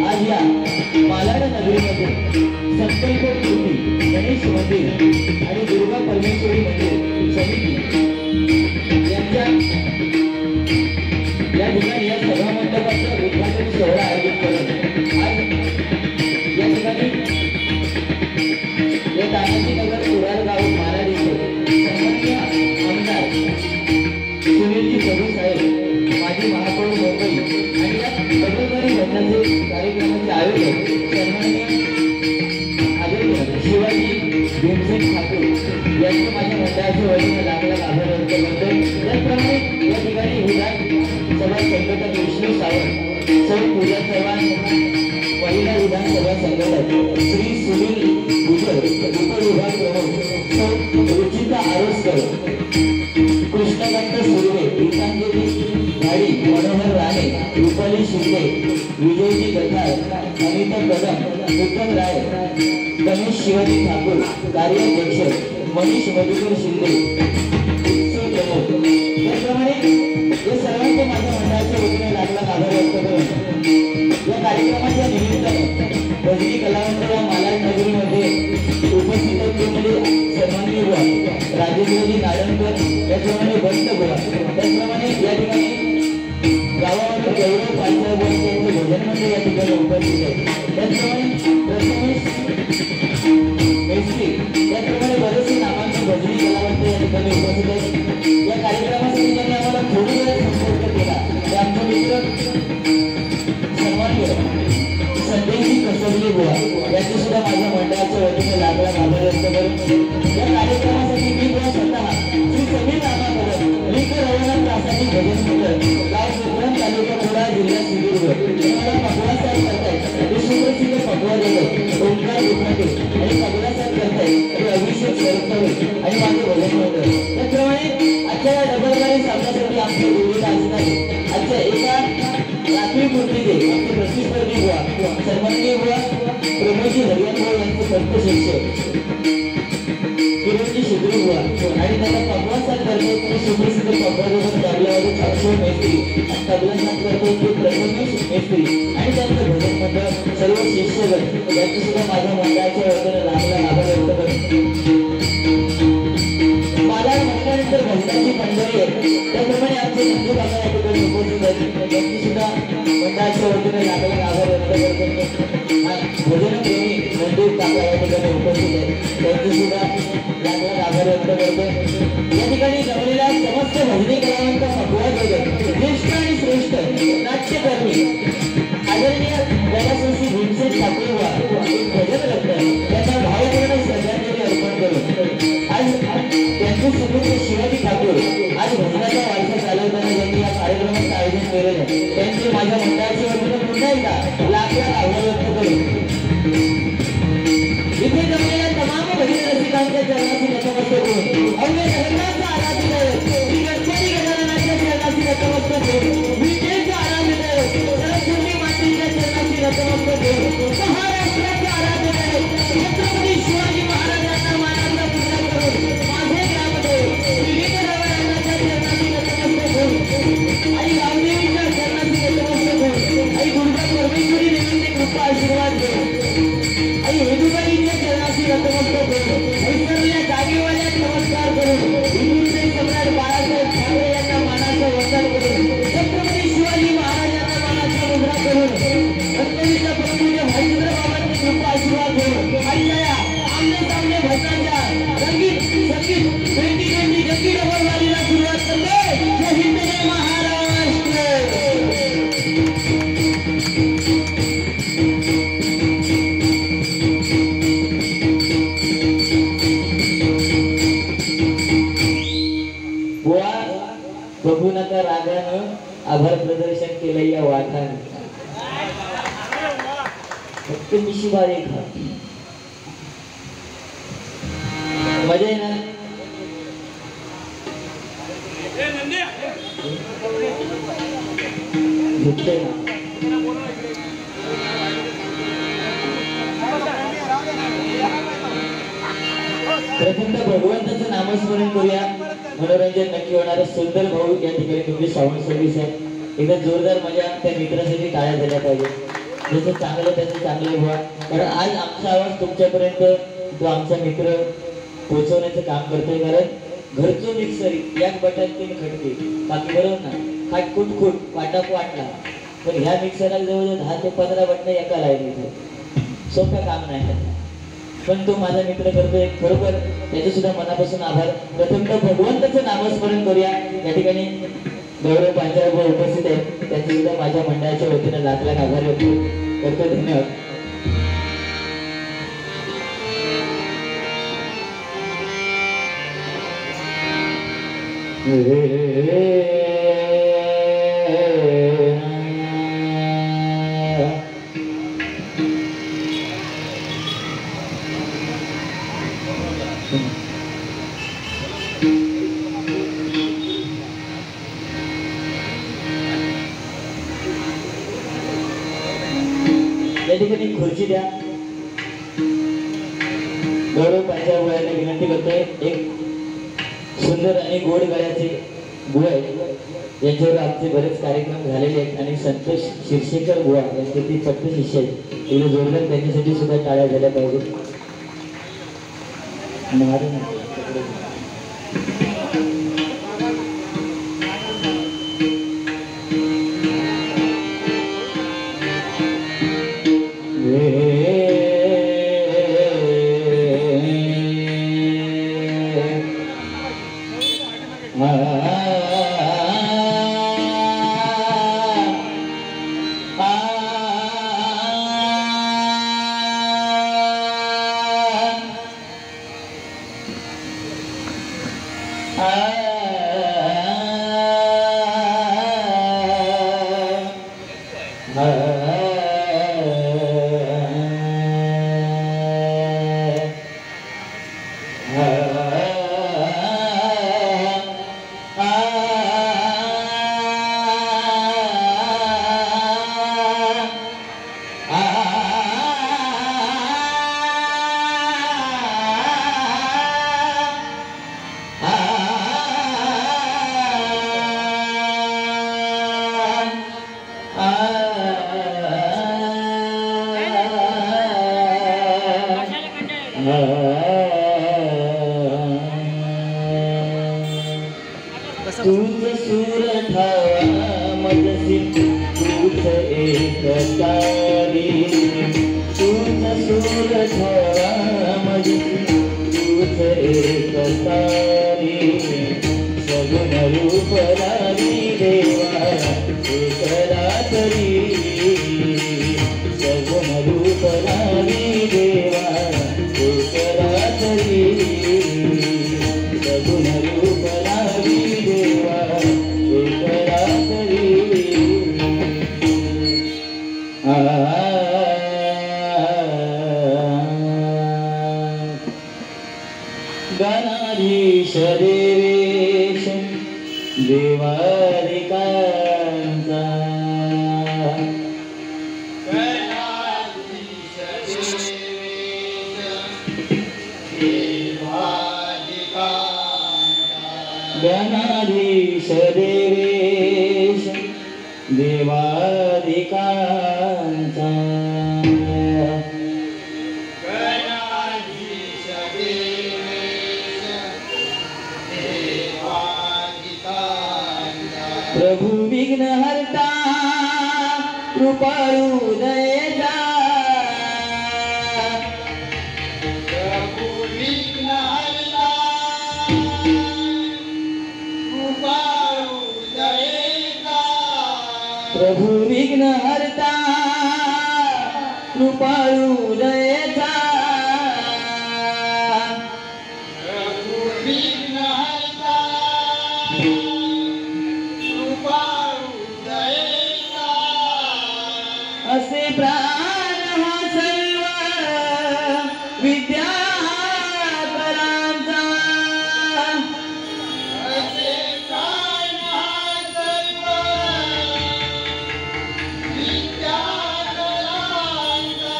आज या मालाड नगरीमध्ये संकल्प मूर्ती गणेश मंदिर आणि दुर्गा परमेश्वरी मंदिर समिती यांच्या या ठिकाणी या सभा मंडपाचं उद्घाटन सोहळा आयोजित करत आज या ठिकाणी या तानाजी नगर कुडाळ गाव मालाड येथे सन्माननीय आमदार सुनीलजी प्रभू साहेब माजी महापौर मुंबई आणि या बदलदारी लग्नाचे कार्यक्रमाचे आयोजक सन्माननीय आदरणीय शिवाजी भीमसेन ठाकूर यांचे माझ्या मंडळाच्या वतीने लाख आभार व्यक्त करतो। त्याचप्रमाणे या ठिकाणी विधानसभा संघटक विष्णू सावंत सौ पूजा चव्हाण महिला विधानसभा संघटक श्री सुनील गुजर उपविभाग प्रमुख सौ रुचिता आरोसकर कृष्णकांत सुर्वे गीतांजली गाडी मनोहर राणे रुपाली शिंदे विजयजी गठार अनिता कदम उत्तम राय गणेश शिवाजी ठाकूर कार्याध्यक्ष मनीष मधुकर शिंदे प्रमुख त्याचप्रमाणे या सर्वांचे माझ्या मंडळाच्या वतीने लाख आभार व्यक्त करून या कार्यक्रमाच्या निमित्ताने भजनी कलावंत या मालाड नगरीमध्ये उपस्थित होते म्हणजे सन्माननीय बुवा राजेंद्रजी नारायणकर त्याचप्रमाणे भक्त बुवा त्याचप्रमाणे या ठिकाणी गावामध्ये गौरव पालसाहेब यांचे भजन मंडळ या ठिकाणी उपस्थित आहे। त्याचप्रमाणे प्रथमेश मेस्त्री त्याचप्रमाणे बरेचसे नामांकित भजनी कलावंत या ठिकाणी उपस्थित आहेत। या कार्यक्रमासाठी ज्यांनी आम्हाला थोडी वेळ संपर्क केला ते आमचे मित्र सन्माननीय संदेशी कसबली बुवा यांची सुद्धा माझ्या मंडळाच्या वतीने लाख आभार व्यक्त करून या कार्यक्रमासाठी मी बुवा स्वतः श्री समीर रामाकडे लिंक रवनाथ प्रासादिक भजन मंडळ गाव कोकण तालुका कुडाळ जिल्हा सिंधुदुर्ग मला पगडा साहेब करतायत ते सुप्रसिद्ध पगडा देतात ओंकार दुखणे आणि पगडा साहेब करतायत ते अभिषेक सरतवे आणि माझे भजन मंडळ त्याचप्रमाणे आजच्या या डबलगाडी सामन्यासाठी आमचे गुरुला असणारे आजच्या एका राखीव मूर्तीचे आमचे प्रतिस्पर्धी बुवा सन्माननीय बुवा प्रमोदजी हरियाण बुवा यांचे संत शिष्य किरणजी शिद्री बुवा आणि त्याला पगडा साथ करते ते सुप्रसिद्ध पगडा देतात तबलावादक अक्षय मेस्त्री आणि तबला साथ करते ते प्रथमेश मेस्त्री आणि त्यांचे भजन मंडळ सर्व शिष्यगण यांचे सुद्धा माझ्या मंडळाच्या वतीने लाख आभार व्यक्त करतो। मालाड म्हटल्यानंतर भजनाची मंडळी आहे त्याप्रमाणे आमचे हिंदू काका या ठिकाणी उपस्थित आहेत त्यांची सुद्धा मंडळाच्या वतीने लाख आभार व्यक्त करतो। भजन प्रेमी मंदिर काका या ठिकाणी उपस्थित आहेत त्यांची सुद्धा लाख आभार व्यक्त करतो। या ठिकाणी जमलेल्या समस्त भजनी कलावंत भगवा जगत ज्येष्ठ आणि श्रेष्ठ नाट्यकर्मी आदरणीय गणेशजी भीमसेन ठाकूर एक भजन रत्न त्यांना भावपूर्ण श्रद्धांजली अर्पण करून आज त्यांचे सुपुत्र शिवाजी ठाकूर आज भजनाचा वारसा चालवताना ज्यांनी या कार्यक्रमाचं आयोजन केलेलं आहे त्यांचे माझ्या मंडळाच्या वतीने पुन्हा एकदा लाख आभार व्यक्त करून इथे जमलेल्या तमाम भजन रसिकांच्या चरणाची नतमस्तक होऊन अवघ्या जगन्नाथचा आराध्य दैवत श्री गणपती गजाननाच्या चरणाची नतमस्तक होऊन विजेचा आराध्य दैवत सरस्वती मातेच्या चरणाची नतमस्तक होऊन महाराष्ट्राचे आराध्य दैवत छत्रपती शिवाजी महाराजांना मानाचा पूजा करून माझे ग्रामदेव श्री लिंगरावांच्या चरणाची नतमस्तक होऊन आई गावदेवीच्या चरणाची नतमस्तक होऊन आई दुर्गा परमेश्वरी देवीचे कृपा आशीर्वाद घेऊन आई वेदुबाईच्या चरणाची नतमस्तक होऊन ऐश्वर्या जागेवाल्या नमस्कार करून हिंदूचे सम्राट बाळासाहेब ठाकरे यांना मानाचं वंदन करून छत्रपती शिवाजी महाराजांना मानाचा मुद्रा करून गणपतीच्या प्रभूच्या भाईचंद्र बाबांची कृपा आशीर्वाद घेऊन आजच्या या आमने सामने भजनाच्या रंगीत संगीत 2020 जंगी डबलवारीला सुरुवात करते। जय हिंद जय महाराष्ट्र। बघूनका रागानं आभार प्रदर्शन केलं या वाघानं फक्त मिशी बारीक मजा आहे ना झुकते ना प्रथमतः भगवंताचं नामस्मरण करूया. मनोरंजन नक्की होणार. सुंदर भाऊ या ठिकाणी तुमची साऊंड सर्व्हिस आहे. एकदा जोरदार मजा. त्या मित्रासाठी टाळ्या झाल्या पाहिजे. जसं चांगलं त्याचं चांगलं व्हा. कारण आज आमचा आवाज तुमच्यापर्यंत तो आमचा मित्र पोहोचवण्याचं काम करतोय. कारण घरचो मिक्सर याच बटन 3 खटके बाकी बरोबर ना. खाटखुट खूट वाटाप वाटला. पण ह्या मिक्सरला जवळजवळ 10 ते 15 बटन एका लाईनीत. सोपं काम नाही. पण तो माझा मित्र करतोय. खरोखर त्याचे सुद्धा मनापासून आभार. प्रथमतः भगवंताचं नामस्मरण करूया. या ठिकाणी गौरव पांचाळ उपस्थित आहेत. त्यांचे सुद्धा माझ्या मंडळाच्या वतीने लाख लाख आभार व्यक्त करतो. धन्यवाद. या ठिकाणी खुर्ची द्या. गौरव पांचाळ यांना विनंती करतोय. एक सुंदर आणि गोड गळ्याचे बुवा आहेत. यांच्यावर आमचे बरेच कार्यक्रम झालेले आहेत आणि संतोष शिरशेकर बुवा यांचे ती पट्ट शिष्य आहेत. एवढे जोरदार त्यांच्यासाठी सुद्धा टाळ्या झाल्या पाहिजे. तूच सूर ठावा मजसी तूच एकतारी. तूच सूर ठावा मजसी तूच एकतारी. सगुण रूप रामी देवा एक रात्री. सगुण रूप रामी देवा एक रात्री. सगुण रूप रामी देवा एक रात्री. गणाधीश देवेश देवारिकांचा. गणाधीश देवेश देवादिकांचा. गणाधीश देवेश देवादिकांचा. प्रभु विघ्नहर्ता कृपाळू दयेचा. प्रभु विघ्नहर्ता कृपाळू दयेचा. प्रभु विघ्नहर्ता कृपाळू दयेचा. असे प्राण हा सर्व विद्या करांचा. असे प्राण हा सर्व विद्या करांचा.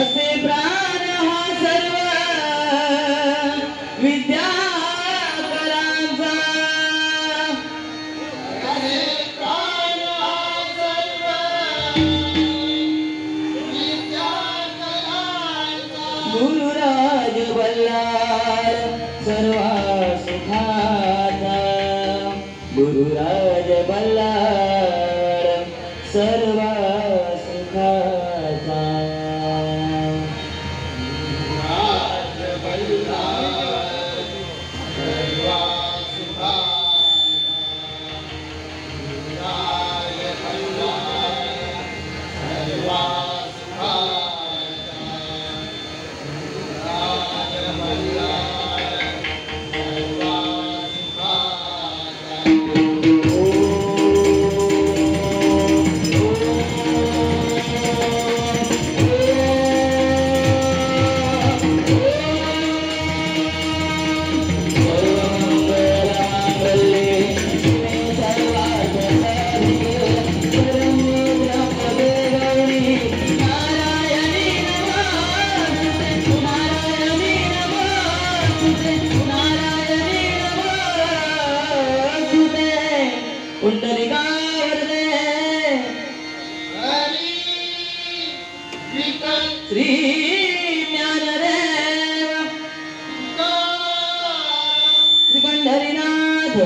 असे प्राण हा सर्व विद्या करांचा अरे प्राण हा सर्व विद्या करायचा गुरुराज बल्लार सर्वा सुखाचा गुरुराज बल्लार सर्वा सुखाचा राज बल्लाळ सर्वा सुखाचा राज बल्लाळ सर्वा सुखाचा राज बल्लाळ सर्वा सुखाचा हरी विकल श्री ज्ञानदेव श्री पंढरीनाथ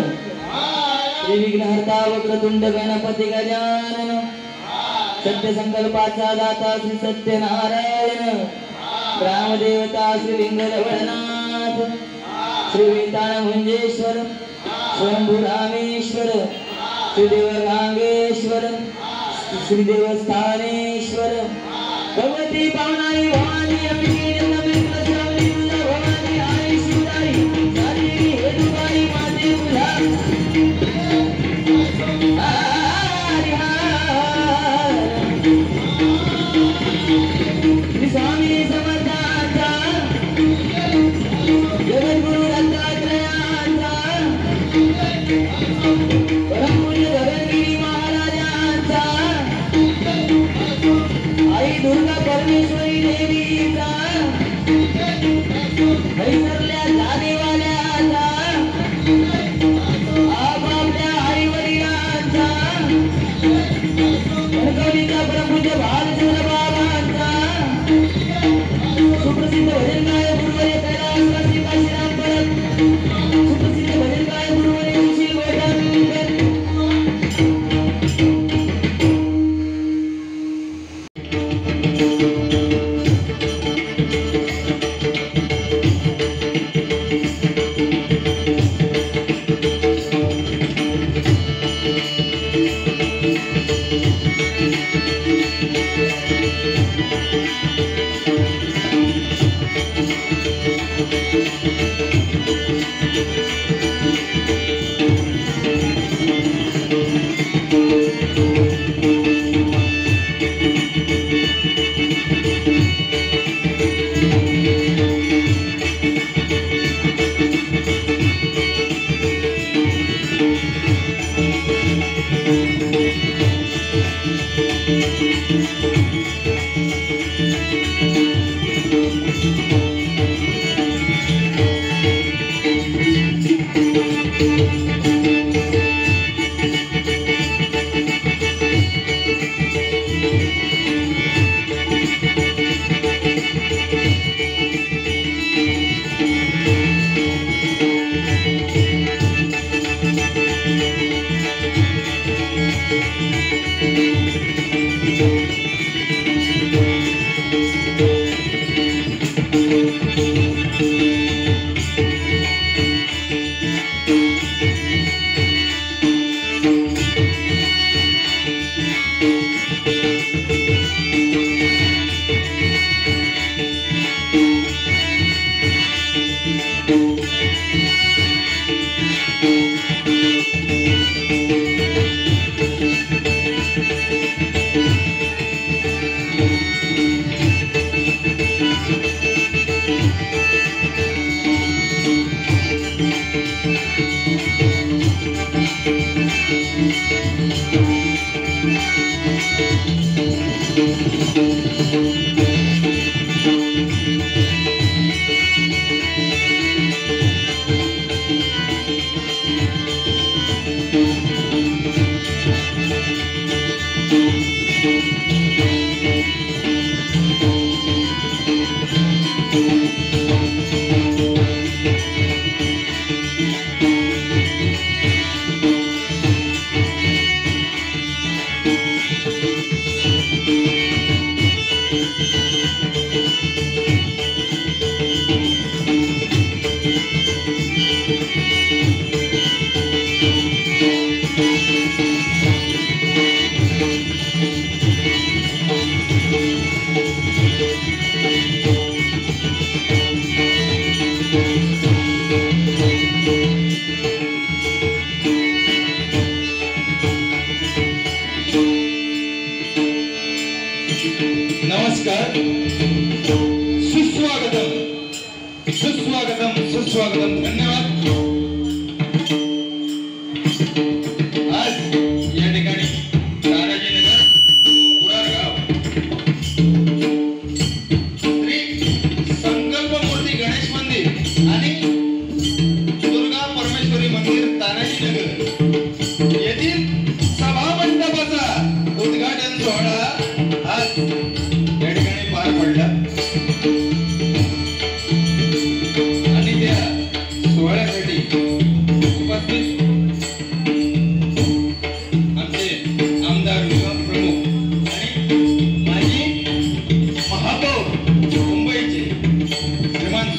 श्री विघ्नहर्ता वक्रतुंड गणपती गजानन सत्य संकल्पाचा दाता श्री सत्यनारायण ग्रामदेवता श्री लिंगरवळनाथ श्री वेताळ मंजेश्वर स्वयंभू रामेश्वर श्री देवरांगेश्वर श्री देवस्थानेश्वर भगवती पावनाई भवानी अंबिके जगदंबे श्रावणी तुझा भवानी आई शिवदाई सारी हेतुबाई माते तुझा श्री स्वामी समर्थांचा जगद्गुरु दत्तात्रयाचा परमपूज्य गगनगिरी महाराजांचा आई दुर्गा परमेश्वरी देवीचा हरिहरल्या जानेवाल्याचा आपापल्या आई वडिलांचा कणकवलीचा परमपूज्य बालचंद्र बाबांचा सुप्रसिद्ध भजन गायक गुरुवर्य कैलासवासी काशीराम परब सुप्रसिद्ध भजन गायक गुरुवर्य सुशील वैरागकर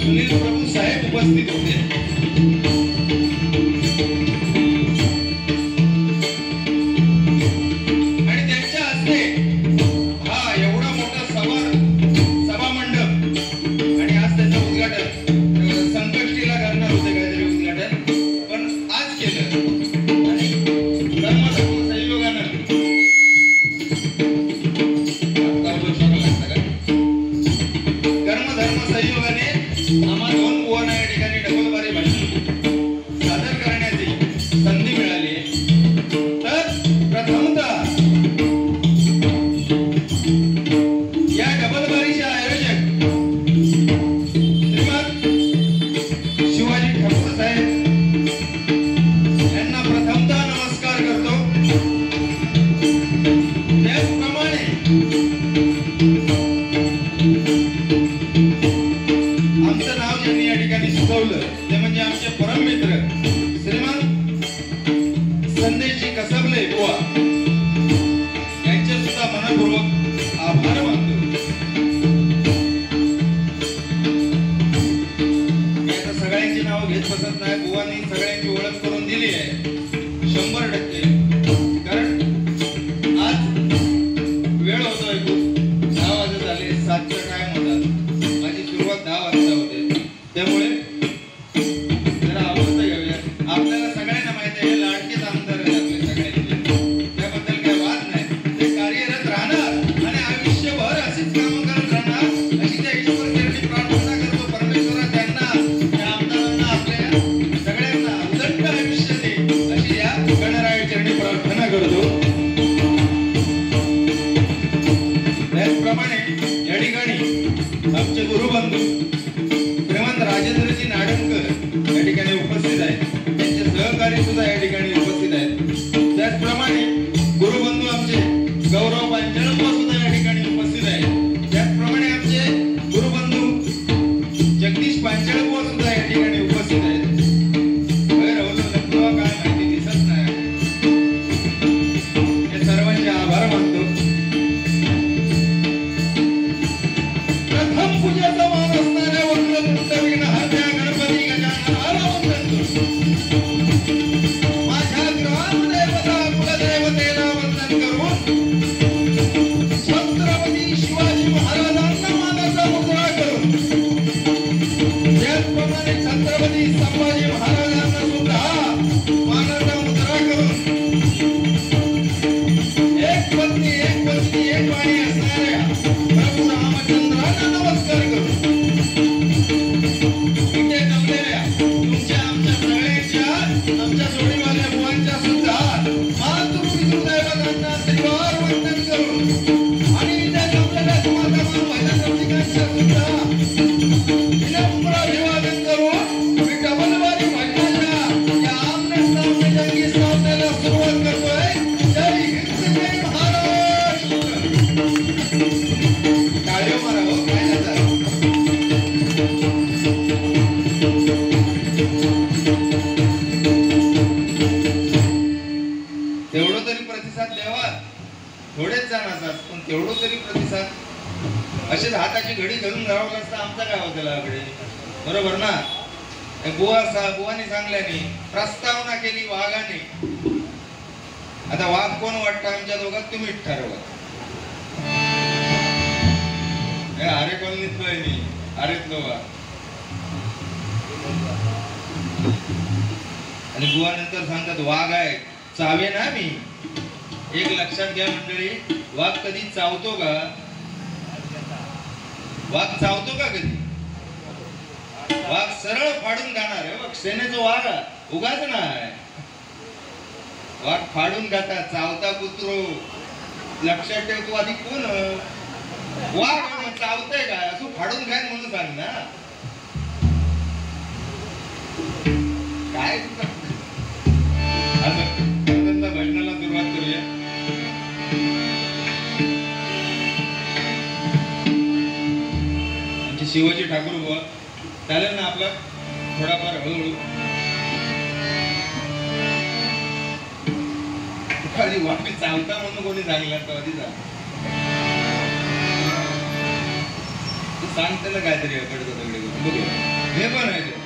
सुनील प्रभू साहेब उपस्थित होते. आणि त्यांच्या हस्ते हा एवढा मोठा सभा मंडप आणि आज त्याचं उद्घाटन संकष्टीला करणार होते काहीतरी उद्घाटन, पण आज केलं. आणि धर्म संयोगानं कर्मधर्म संयोगाने आम्हा दोन बुवांना या ठिकाणी डबलबारी भाषण सादर करण्याची संधी मिळाली. तर प्रथमतः या डबलबारीचे आयोजक श्रीमान शिवाजी ठाकूर साहेब यांना प्रथमतः नमस्कार करतो. त्याचप्रमाणे आमचं नाव ज्यांनी या ठिकाणी सुचवलं ते म्हणजे आमचे परम मित्र श्रीमान संदेशजी कसबले बुवा, यांचे सुद्धा मनपूर्वक आभार मानतो. मी आता सगळ्यांची नाव घेत बसत नाही. बुवांनी सगळ्यांची ओळख करून दिली आहे 100%. कारण आज वेळ होतोय खूप, 10 वाजत झाले, 7चा टाइम होता. माझी सुरुवात 10 वाजता होते. त्यामुळे जरा अवस्था घेऊया. आपल्याला सगळ्यांना माहिती आहे हे लाडकेच आमदार आहेत आपले सगळ्यांचे, त्याबद्दल काही वाद नाही. ते कार्यरत राहणार आणि आयुष्यभर अशीच कामं करत राहणार अशी त्या ईश्वरचरणी प्रार्थना करतो. परमेश्वरा त्यांना, त्या आमदारांना, आपल्या सगळ्यांना उदंड आयुष्य दे अशी या गणरायाचरणी प्रार्थना करतो. त्याचप्रमाणे या ठिकाणी आमचे गुरुबंधू श्रीमंत राजेंद्रजी नाडणकर या ठिकाणी उपस्थित आहेत. त्यांचे सहकारी सुद्धा या ठिकाणी उपस्थित आहेत. त्याचप्रमाणे गुरुबंधू आमचे गौरव पांचाळप्पा सुद्धा या ठिकाणी उपस्थित आहेत. त्याचप्रमाणे आमचे गुरुबंधू जगदीश पांचाळप्पा सुद्धा या ठिकाणी उपस्थित आहेत. काय माहिती दिसत नाही. हे सर्वांचे आभार मानतो. प्रथम पूजेचा मान असणाऱ्या वक्रतुंड विघ्नहर्त्या गणपती गजाननाला वंदन करतो. माझ्या ग्रामदेवता कुलदेवतेला वंदन करून छत्रपती शिवाजी महाराजांना मानाचा मुजरा करून त्याचप्रमाणे छत्रपती संभाजी महाराजांना सुद्धा मानाचा मुजरा करून एक पत्नी एक पत्नी एक वाणी असणाऱ्या प्रभू रामचंद्रांना नमस्कार करून इथे जमलेल्या तुमच्या आमच्या सगळ्यांच्या आमच्या जोडीवाल्या बुवांच्या सुद्धा मातृपितृदैवतांना त्रिवार वंदन करून आणि इथे जमलेल्या तुम्हाला भजन रसिकांच्या सुद्धा विनम्र अभिवादन करून मी डबलबारी भजनाच्या या आमने सामने जंगी सामन्याला सुरुवात करतोय. जय हिंद जय महाराष्ट्र. टाळ्या मारा हो, काय जाता. तेवढं तरी प्रतिसाद द्यावा. थोडेच जण असतात पण तेवढं तरी प्रतिसाद. असेच हाताची घडी घालून राहावं असता आमचा काय होतं लाकडे. बरोबर ना. बुवानी सांगल्याने प्रस्तावना केली वाघाने. आता वाघ कोण वाटतं आमच्या दोघात तुम्हीच ठरवा. आरे कॉलनीतलो आहे मी, आरेतलो वाघ. आणि बुवा नंतर सांगतात वाघ आहे चावे ना मी. एक लक्षात घ्या मंडळी, वाघ कधी चावतो का? वाघ चावतो का कधी? वाघ सरळ फाडून खाणार आहे. बघ सेनेचा वाघ उगाच नाही. वाघ फाडून खाता, चावता कुत्रो. लक्षात ठेव. तू आधी कोण वाघ चावतंय का असं फाडून खाय म्हणून सांग ना. काय भजनाला सुरुवात करूया. आमचे शिवाजी ठाकूर बुवा चालेल ना आपला थोडाफार हळूहळू. खाली वापी चावता म्हणून कोणी सांगला तर आधी सांग त्याला काहीतरी कडकं दगडे बघूया. हे पण आहे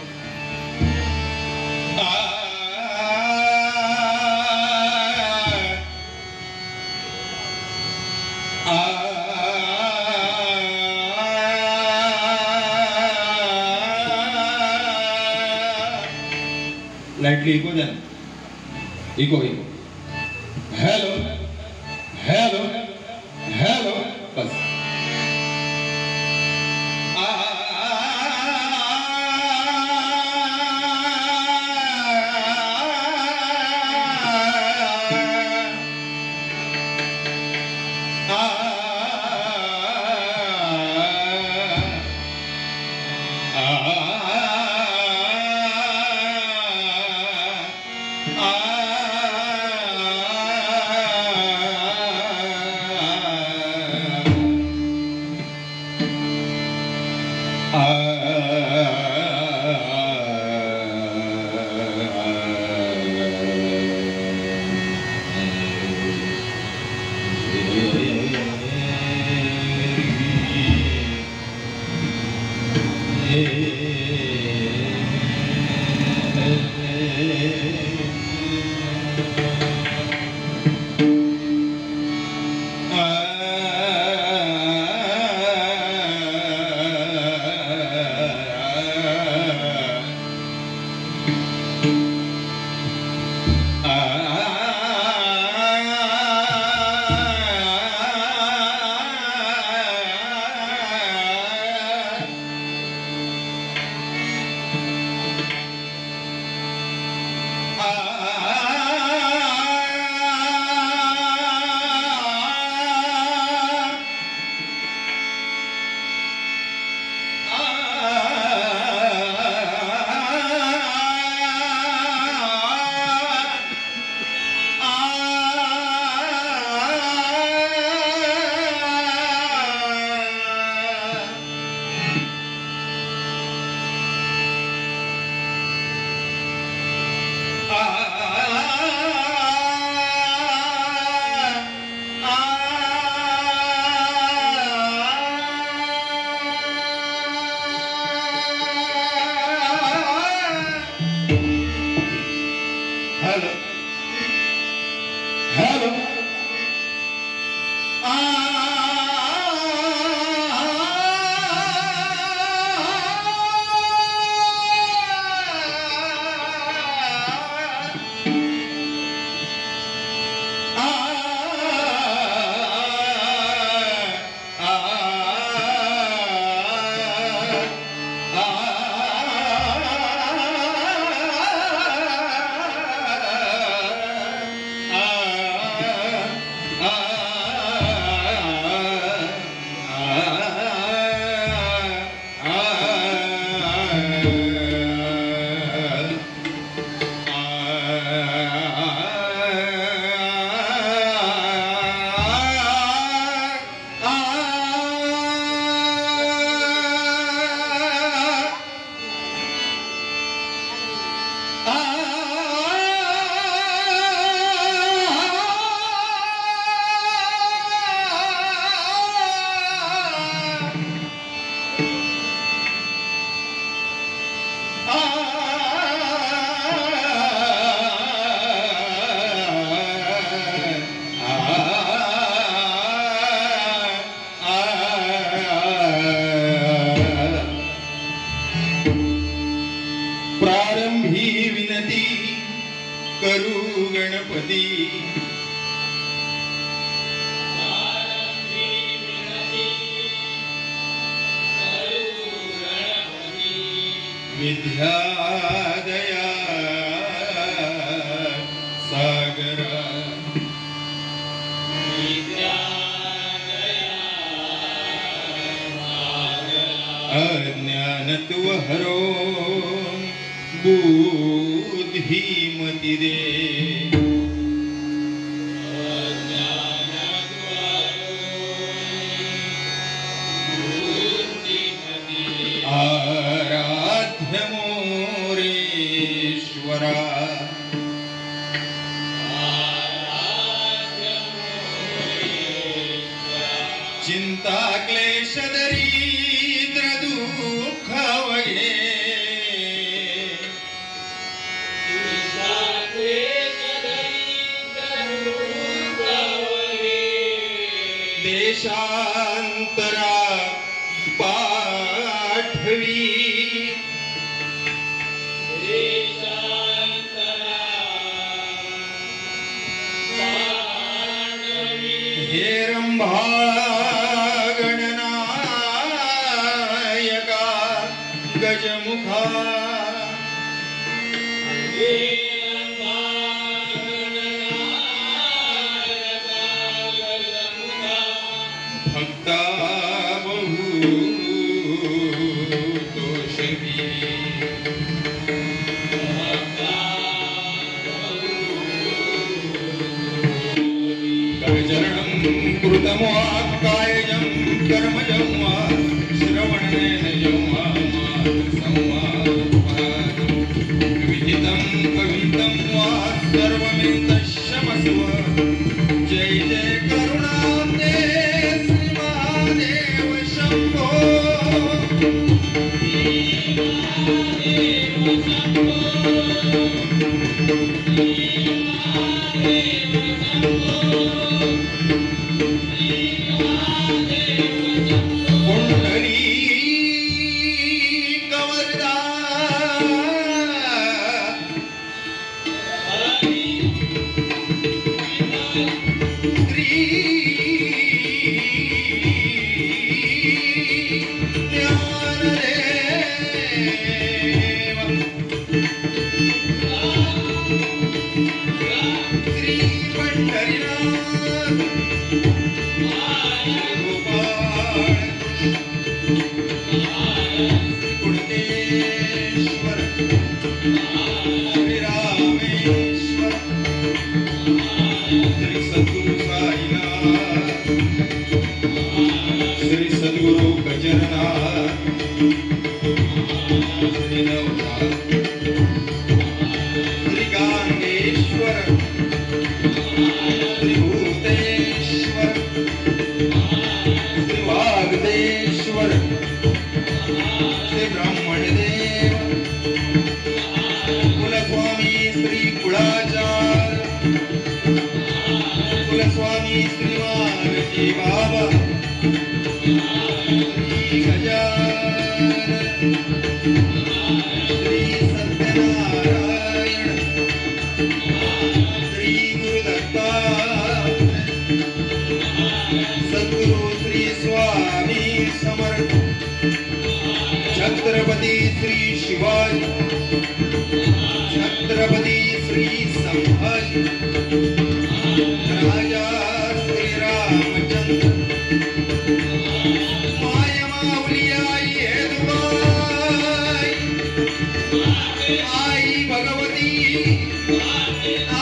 लाइटली इको द्या echo echo hello hello hello बस विद्यादया सागरा अज्ञानत्व हरो बुद्धिमति दे आराध्य मोरेश्वरा चिंता क्लेश दरिद्र दुःख वगे आठवी हे रंभा गणनायका गजमुखा भक्ता बहु दोषवी करचरणं कृतं वा कायजं कर्मजं वा श्रवणेनजं वा संवादं विहितं कवितं वा सर्वमेतच्छमस्व जय जय करुणाब्धे श्रीमहादेव शम्भो छत्रपती श्री शिवाजी छत्रपती श्री संभाजी राजा श्री रामचंद्र माया माऊली आई हेदुबाई आई भगवती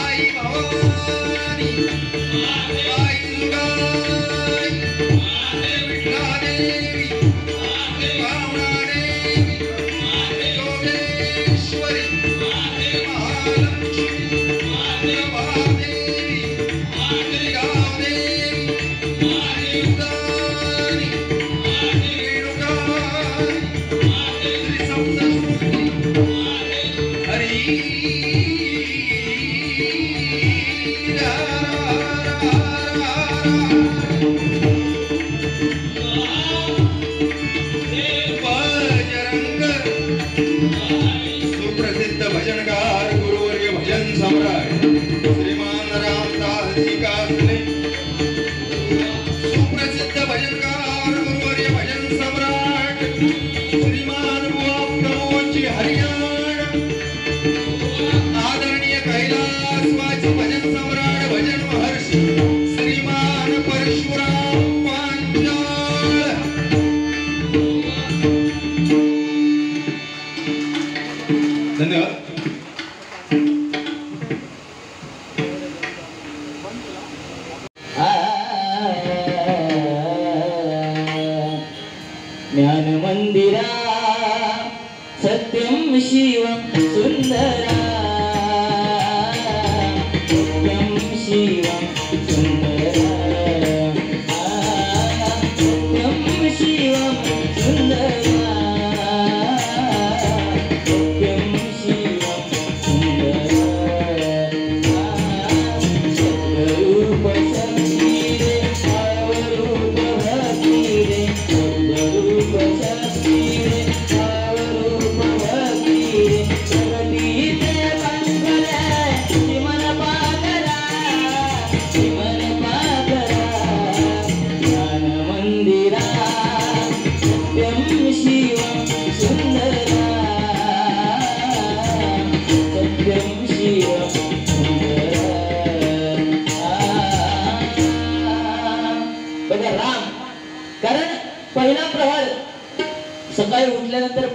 आई भवानी आई दुर्गाई विठ्ठलादेवी सुप्रसिद्ध भजनकार गुरुवर्य भजन सम्राट श्रीमान रामदास जी कासले सुप्रसिद्ध भजनकार गुरुवर्य भजन सम्राट श्रीमान बुवा प्रमोद जी हरियाण आदरणीय कैलासवासी भजन सम्राट भजन महर्षि श्रीमान परशुराम पांचाळ धन्यवाद. ज्ञान मंदिरा सत्यम शिवम सुंदरा सत्यम शिवम सुंदरा सत्यम शिवम सुंदरा सत्यम शिवम सुंदरा सत्वरूप शक्ति रे अवरूप भक्ति रे सत्वरूप शक्ति रे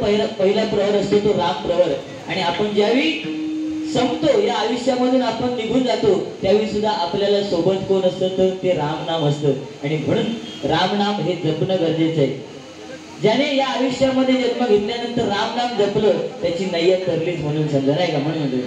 पहिला प्रहर असतो तो राम प्रहर. आणि आपण ज्यावेळी संपतो या आयुष्यामधून आपण निघून जातो त्यावेळी सुद्धा आपल्याला सोबत कोण असतं तर ते रामनाम असतं. आणि म्हणून रामनाम हे जपणं गरजेचं आहे. ज्याने या आयुष्यामध्ये जन्म घेतल्यानंतर रामनाम जपलं त्याची नय्या तरलीच म्हणून समजा, नाही का? म्हणून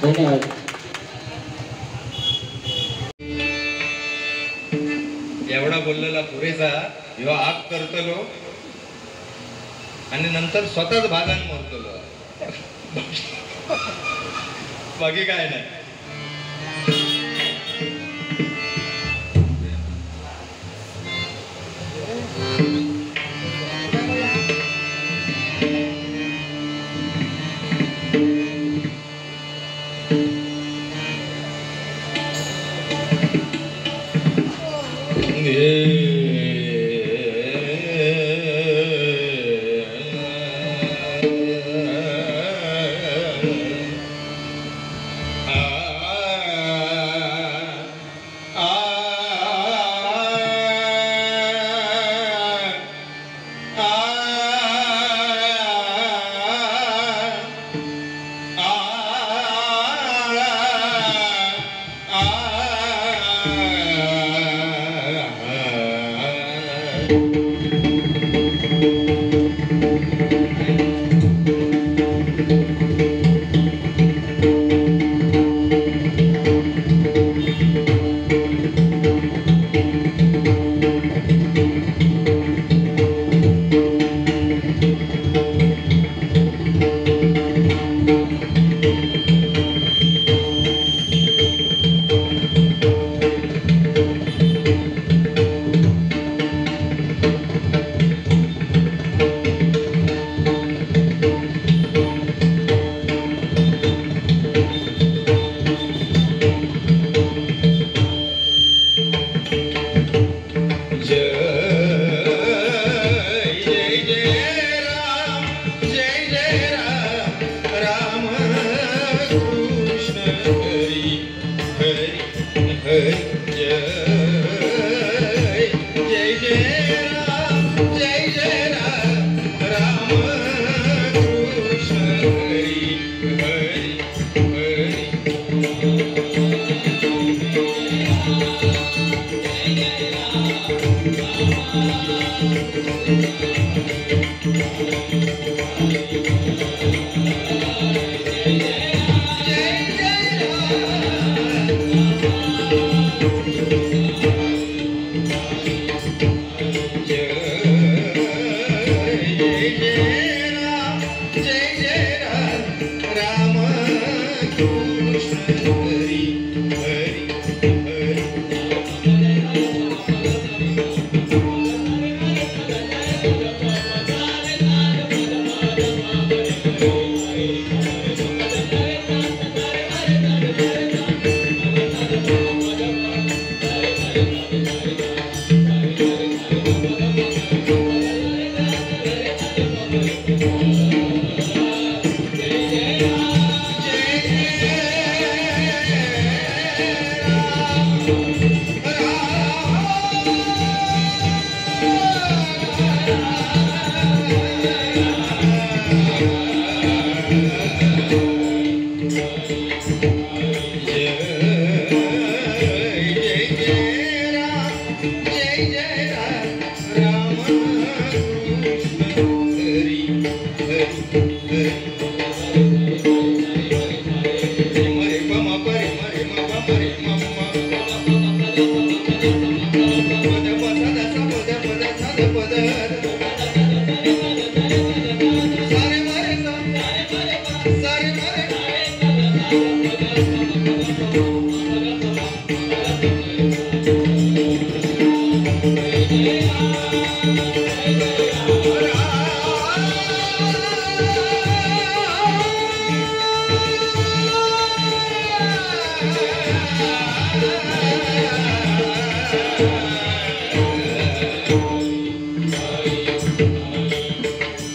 धन्यवाद. एवढा बोललेला पुरेसा ह्यो आग करतलो आणि नंतर स्वतःच भागान मरतलो. बाकी काय नाही.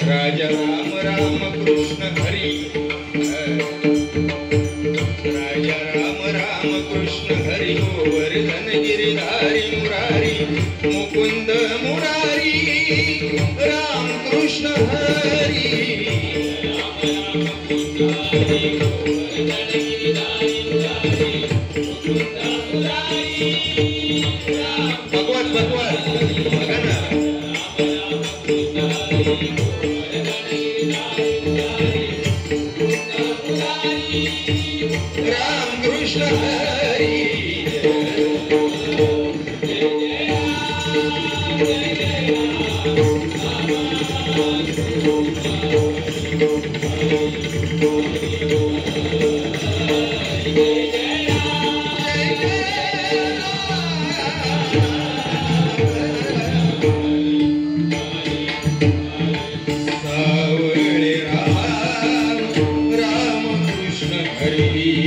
राजा राम राम कृष्ण हरी, राजा राम राम कृष्ण हरी, गोवर्धन गिरिधारी मुरारी मुकुंद मुरारी राम कृष्ण हरी. भगवत भगवत बघा ना. राम कृष्ण हरी सावळे राम कृष्ण हरी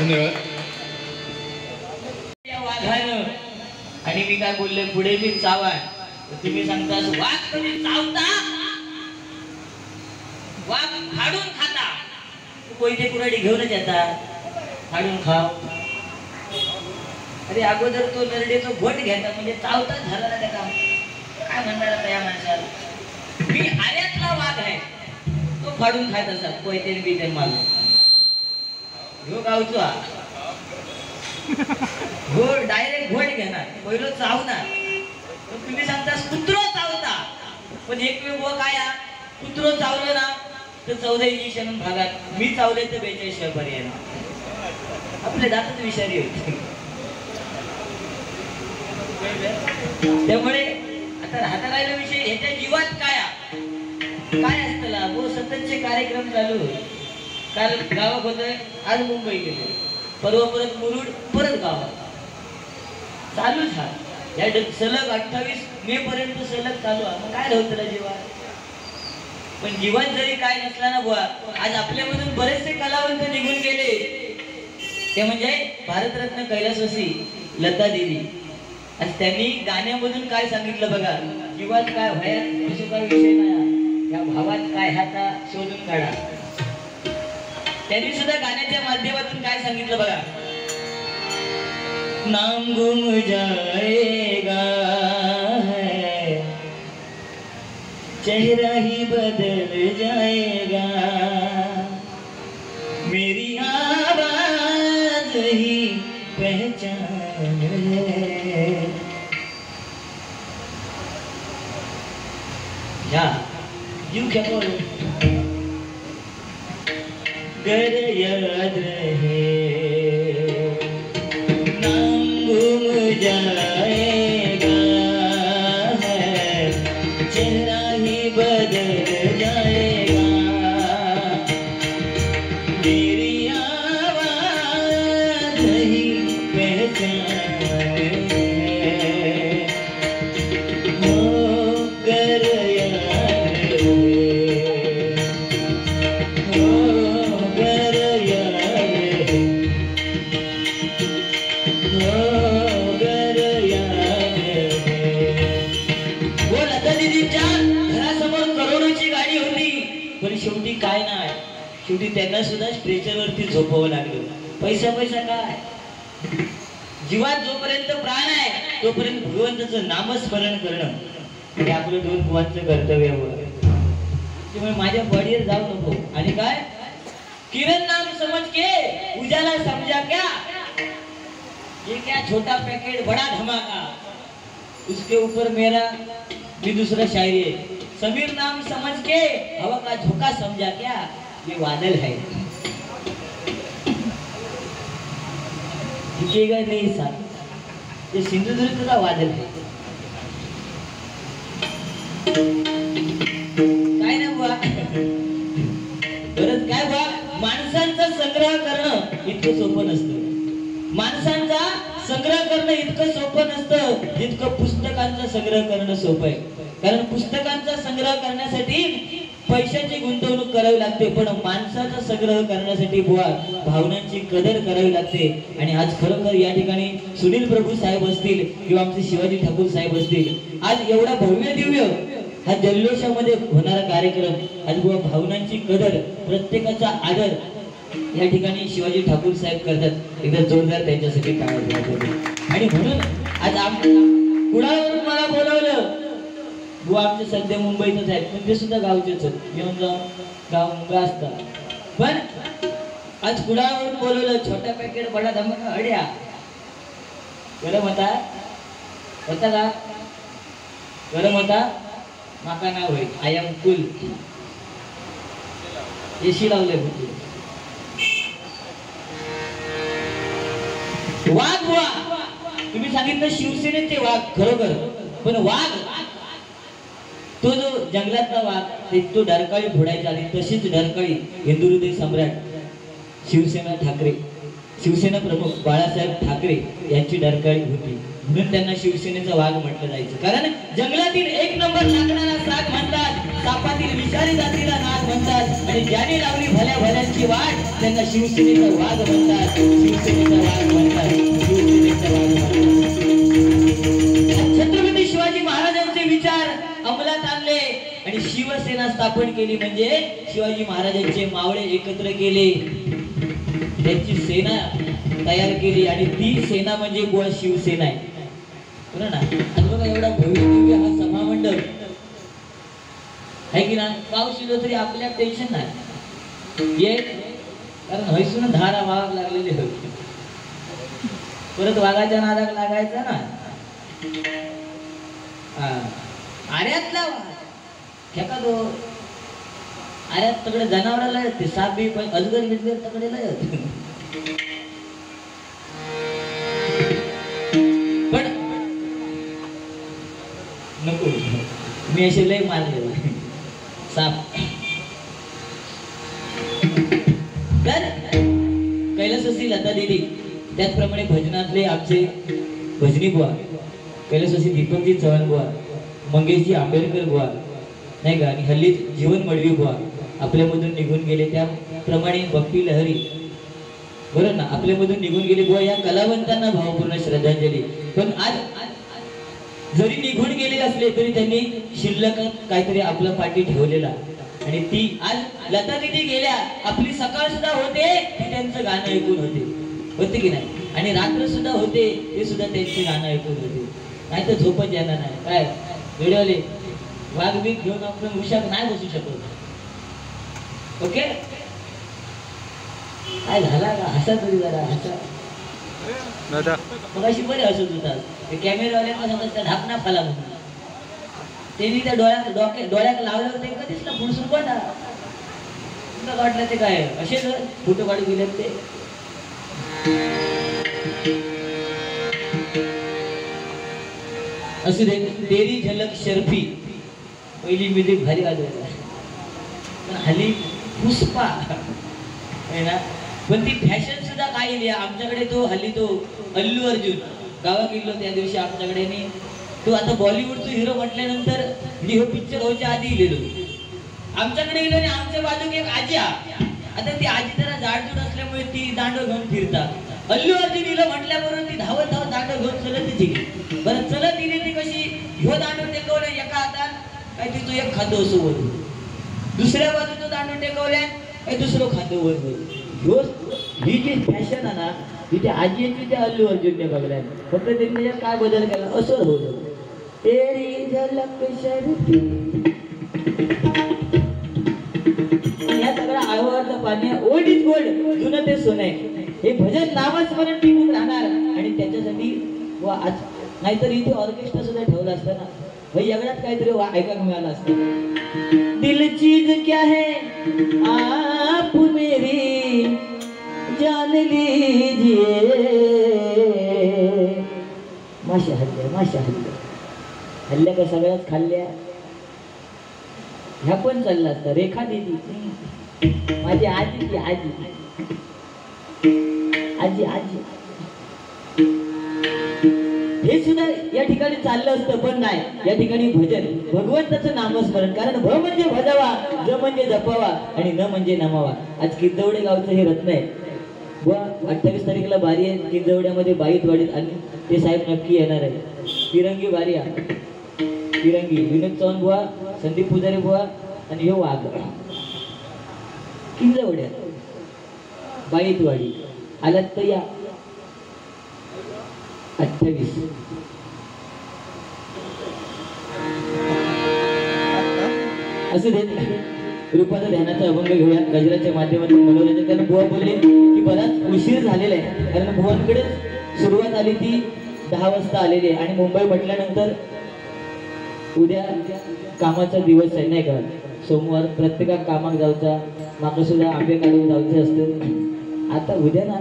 धन्यवाद. या वाघानं आणि मी काय बोलले पुढे मी चावा तुम्ही सांगता वाघ कधी चावता वाघ फाडून खाता कोयते कुऱ्हाडी घेऊनच येतात फाडून खाव. अरे अगोदर तो नरडेचा घोट घ्यायचा म्हणजे चावताच झाला ना त्याचा. काय म्हणणार आता या माणसाला मी आल्यातला वाघ आहे तो फाडून खात असा कोयते बिते मारून ह्यो गावचा घोड डायरेक्ट घोट घेणार पहिलं चावणार. तुम्ही सांगता कुत्रो चावता पण एक वेळ काय कुत्रो चावलं ना तर 14 इंजेक्शन भागात मी चावले तर 42 पर्यंत आपले दातच विषारी होते. त्यामुळे आता राहता राहिला विषय ह्याच्या जीवात काय असतला वो सततचे कार्यक्रम चालू. काल गावात होतोय आज मुंबई गेले परवा परत मुरुड परत गावात चालूच हा या सलग 28 मे पर्यंत सलग चालू आहे. मग काय राहत त्याला जीवात. पण जीवन जरी काय नसला ना बुवा आज आपल्यामधून बरेचसे कलावंत निघून गेले ते म्हणजे भारतरत्न कैलासवासी लता दीदी. आज त्यांनी गाण्यामधून काय सांगितलं बघा जीवात काय भयात असं काय विषय नाही या भावात काय ह्याचा शोधून काढा. त्यांनी सुद्धा गाण्याच्या माध्यमातून काय सांगितलं बघा नाम गुम जाएगा है चेहरा ही बदल जाएगा मेरी आवाज ही पहचान है. या यू क्या बोलो गर याद रहे नाम गुम जाएगा है चेहरा ही बदल जाएगा मेरी आवाज ही पहचान है हो गर याद शेवटी काय नाही शेवटी त्यांना सुद्धा स्ट्रेचरवरती झोपावं लागलं. पैसा काय जीवात जोपर्यंत प्राण आहे तोपर्यंत भगवंताचं नामस्मरण करणं हे आपलं 2 बुवांचं कर्तव्य आहे. त्यामुळे माझ्या बॉडीवर जाऊ नको. आणि काय किरण नाम समझ के उजाला समझा क्या ये क्या छोटा पैकेट बड़ा धमाका उसके ऊपर मेरा भी दूसरा शायरी है समीर नाम समझ के हवा का झोंका समझा क्या ये बादल है. दिखेगा नहीं साथ ये सिंधुदुर्ग का बादल है. काय ना बुवा गरज काय बुवा माणसांचा संग्रह करणं इतकं सोपं नसतं. माणसांचा संग्रह करणं इतकं सोपं नसतं जितकं पुस्तकांचा संग्रह करणं सोपं आहे. कारण पुस्तकांचा संग्रह करण्यासाठी पैशाची गुंतवणूक करावी लागते पण माणसाचा संग्रह करण्यासाठी बुवा भावनांची कदर करावी लागते. आणि आज खरोखर या ठिकाणी सुनील प्रभू साहेब असतील किंवा आमचे शिवाजी ठाकूर साहेब असतील आज एवढा भव्य दिव्य हा जल्लोषामध्ये होणारा कार्यक्रम आज बुवा भावनांची कदर प्रत्येकाचा आदर या ठिकाणी शिवाजी ठाकूर साहेब करतात. एकदा जोरदार त्यांच्यासाठी टाळ्या वाजवा. आणि म्हणून आज कुणावरून मला बोलवलं बुवा आमचे सध्या मुंबईतच आहेत पण ते सुद्धा गावचेच येऊन जाऊन गाव मुंगा असतात. पण आज कुणावरून बोलवलं छोटा पॅकेट बडा धमाका अड्या गरम होता का गरम होता माका ना होईल आय एम कूल एसी लावले होते. वाघ बुवा तुम्ही सांगितलं शिवसेनेचे वाघ खरोखर पण वाघ तो जो जंगलातला वाघ तो डरकाळी फोडायचा आणि तशीच डरकाळी हिंदू हृदय सम्राट शिवसेना ठाकरे शिवसेना प्रमुख बाळासाहेब ठाकरे यांची डरकाळी होती, म्हणून त्यांना शिवसेनेचा वाघ म्हटलं जायचं. कारण जंगलातील एक नंबर लाकडाला साग म्हणतात, सापातील विषारी जातीला नाग म्हणतात, आणि ज्याने लावली भल्या भल्यांची वाट त्यांना शिवसेनेचा वाघ म्हणतात, शिवसेनेचा वाघ म्हणतात, शिवसेनेचा वाघ म्हणतात. छत्रपती शिवाजी महाराजांचे विचार अंमलात आणले आणि शिवसेना स्थापन केली, म्हणजे शिवाजी महाराजांचे मावळे एकत्र केले, त्यांची सेना तयार केली, आणि ती सेना म्हणजे बुवा शिवसेना आहे, बरं ना. आणि बघा एवढा भव्य दिव्य हा सभामंडप आहे की ना, पाऊस येतो तरी आपल्या टेन्शन नाही ये, कारण हैसून धारा वाघ लागलेले होते, परत वाघाच्या नादात लागायचा ना. आर्यातला वाघ खेका दो आर्यात तगडे जनावराला येते, साप बी पण अजगर बिजगर तगडेला येते, पण नको मी असे लय मारले साप. तर कैलासवासी लता दिदी, त्याचप्रमाणे भजनातले आमचे भजनी बुवा कैलासवासी दीपकजी चव्हाण बुवा, मंगेशजी आंबेडकर बुवा नाही का, आणि हल्ली जीवन मडवी बुवा आपल्यामधून निघून गेले, त्याप्रमाणे भक्ती लहरी बरं ना आपल्यामधून निघून गेले बुवा. या कलावंतांना भावपूर्ण श्रद्धांजली. पण आज जरी निघून गेले असले तरी त्यांनी शिल्लक काहीतरी आपला पाठी ठेवलेला, आणि ती आज लता दिदी गेल्या, आपली सकाळ सुद्धा होते ती त्यांचं गाणं ऐकून होते की नाही, आणि रात्र सुद्धा होते ते सुद्धा त्यांचे गाणं ऐकून होते, नाही तर झोपच येणार नाही. काय वेळवले वाघ बीक घेऊन आपण उशाक नाही बसू शकत. ओके काय झाला का, हसा तरी जरा हसा. मग अशी बरे हसत होतात ते कॅमेरावाल्या त्या ढाकणा फाला म्हणून, त्यांनी त्या डोळ्यात लावल्यावर ते कधीच ना पुढसून पडा तुला वाटलं ते काय असेच फोटो काढून गेले ते. असू दे, तेरी झलक शर्फी पहिली म्युझिक भारी वाजवायला, पण हल्ली पुष्पा आहे ना, पण ती फॅशन सुद्धा काय लिहा आमच्याकडे. तो हल्ली तो अल्लू अर्जुन गावा गेलो त्या दिवशी आमच्याकडे, तो आता बॉलिवूडचा हिरो म्हटल्यानंतर लिहो पिक्चर व्हायच्या आधी गेलो आमच्याकडे गेलो, आणि आमच्या बाजूक एक आजी, आता ती आजी जरा जाडजूड असल्यामुळे ती दांडो घेऊन फिरतात. अल्लू अर्जुन हिरो म्हटल्याबरोबर ती धावत धावत दांडो घेऊन चलत तिथे. बरं चलत तिने ती कशी, ह्यो दांडो टेकवला एका हातात काय तिथं एक खांदो असं वर, दुसऱ्या बाजूचं दांडो टेकवल्या काय दुसरं खांदो वर. ही जी फॅशन आहे ना तिथे आजीची त्या अल्लू अर्जुनने बघल्या, फक्त त्यांनी त्याच्यात काय बदल केला असं होतं. तेरी झलक शर्फी, या सगळ्या आळवाचं पाणी ओल्ड इज गोल्ड, जुनं ते सोनं आहे. हे भजन नामस्मरण टिकून राहणार, आणि त्याच्यासाठी आज नाहीतर इथे ऑर्केस्ट्रा सुद्धा ठेवला असतं ना, भाई एवढ्यात काहीतरी ऐकायला मिळालं असतं. दिल चीज क्या है आप मेरी जान लीजिए, माशा हल्ल्या हल्ल्या का सगळ्याच खाल्ल्या. ह्या पण चालला असतं. रेखा दिदी माझी आजी ती आजी आजी आजी हे सुद्धा या ठिकाणी चाललं असतं, पण नाही, या ठिकाणी भजन भगवंताचं नामस्मरण. कारण भ म्हणजे भजावा, ज म्हणजे जपावा, आणि न म्हणजे नमावा. आज किंजवडे गावचं हे रत्न आहे व 28 तारीखला बारी आहे किंजवड्यामध्ये बाईतवाडीत, आणि ते साहेब नक्की येणार आहे. तिरंगी बारी आहे, तिरंगी विनोद चव्हाण बुवा, संदीप पुजारी बुवा, आणि हे वाघ किंजवड्यात बाईतवाडी. आलात तर या 28. असं देत रूपाचा ध्यानाचा अभंग घेऊया गजराच्या माध्यमातून मनोरंजन. कारण बुवा बोलले की बराच उशीर झालेला आहे, कारण बुवांकडे सुरुवात आली ती 10 वाजता आलेली आहे, आणि मुंबई म्हटल्यानंतर उद्या कामाचा दिवस आहे नाही का, सोमवार प्रत्येका कामाक जाऊचा, माका सुद्धा आंबे काढून जायचे असते. आता उद्या ना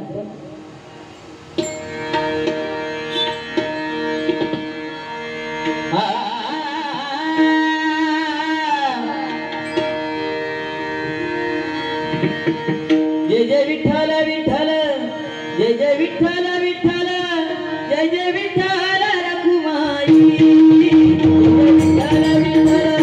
जय जय विठ्ठल विठ्ठल जय जय विठ्ठल विठ्ठल जय जय विठ्ठल रखुमाई जय विठ्ठल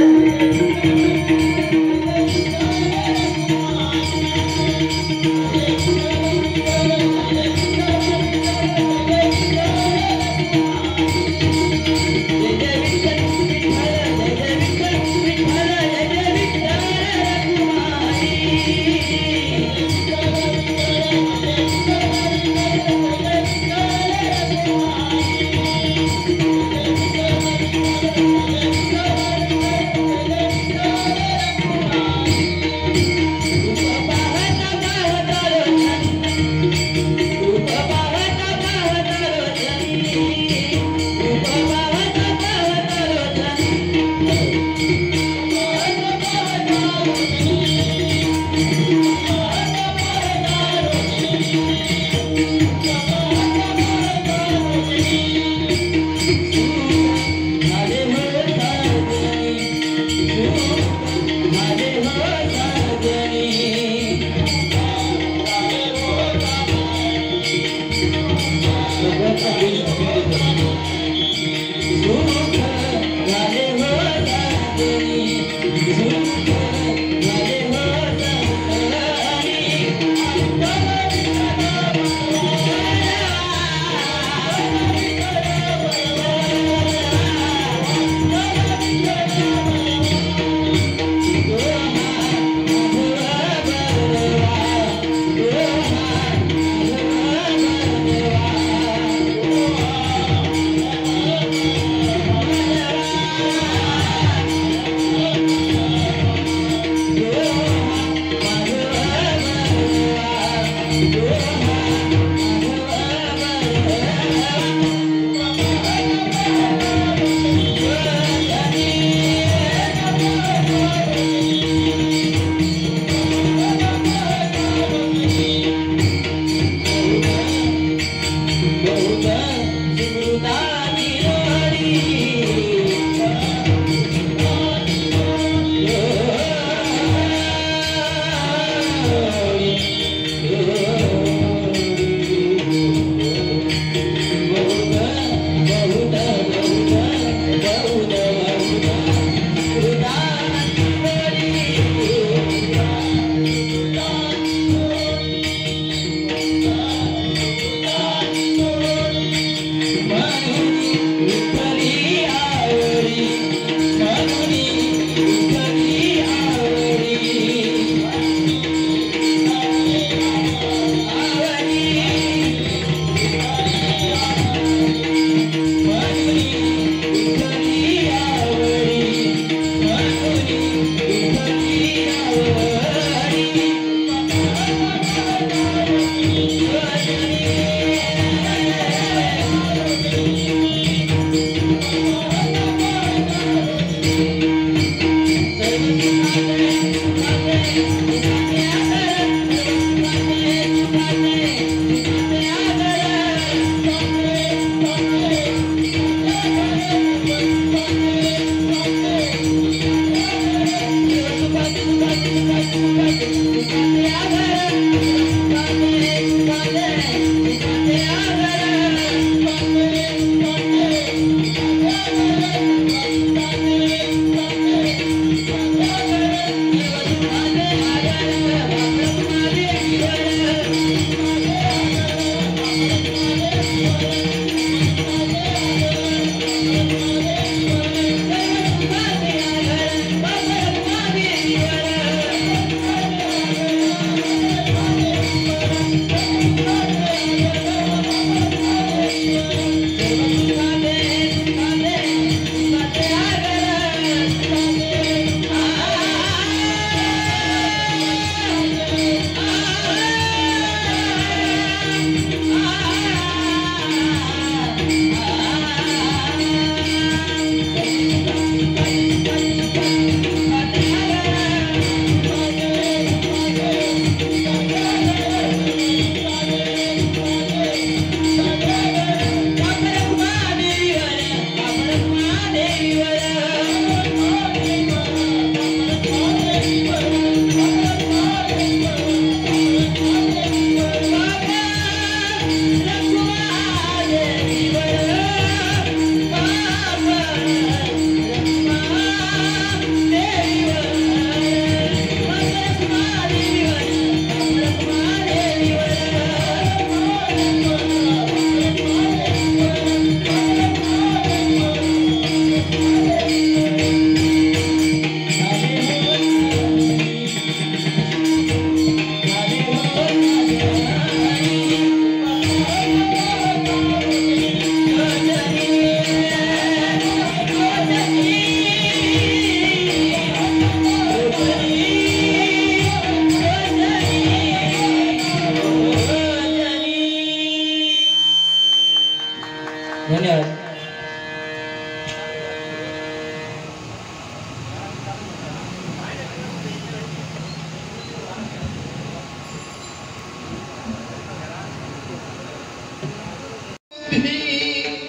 माहिती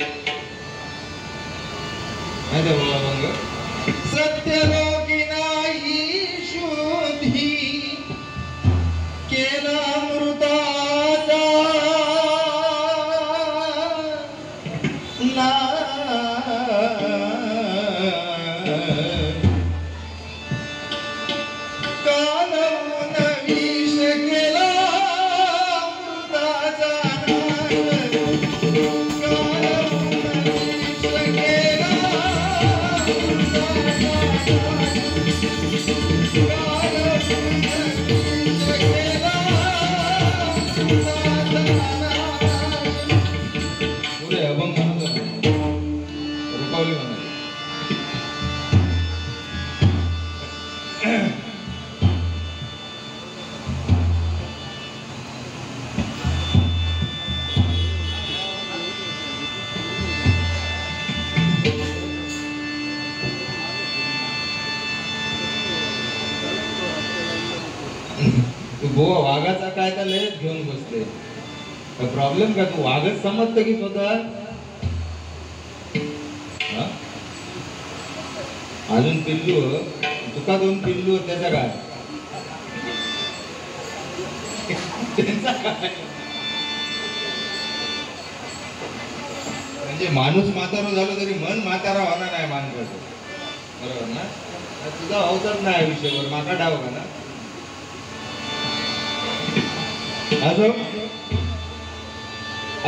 आहे बाबा मग सत्यलोकी नाही शुद्धी केला मृताचा ना कालवून विष केला मृताचा पुढे अभंग म्हणत होता. रुपावली म्हणाली. तू गोवा वाघाचा काय त्या लयच घेऊन बसते. प्रॉब्लेम काय तू वाघच समजतं की स्वतः हा? अजून पिल्लू तुका 2 पिल्लू त्याचा काय त्यांचा काय म्हणजे माणूस म्हातारा झालो तरी मन म्हातारा होणार नाही माणसाचं. बरोबर ना. तुझा अवतार नाही आयुष्यभर माका डाव का ना. असो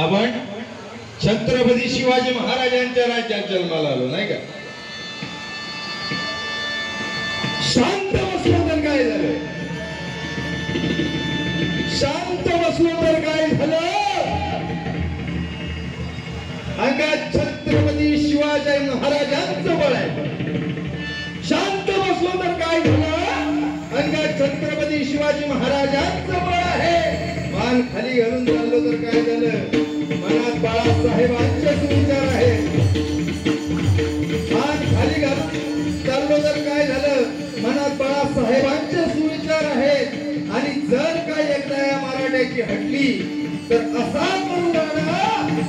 आपण छत्रपती शिवाजी महाराजांच्या राज्यात जन्माला आलो नाही का. शांत बसलो तर काय झालं. शांत बसलो तर काय झालं. अंगात छत्रपती शिवाजी महाराजांचं बळ आहे. शांत बसलो तर काय झालं. अंगात छत्रपती शिवाजी महाराजांचं बळ आहे. मान खाली घालून चाललो तर काय झालं. मनात बाळासाहेबांचे सुविचार आहेत. मान खाली घालून चाललो तर काय झालं. मनात बाळासाहेबांचे सुविचार आहेत. आणि जर काय एकदा या मराठ्याची हटली तर असा करू लागला.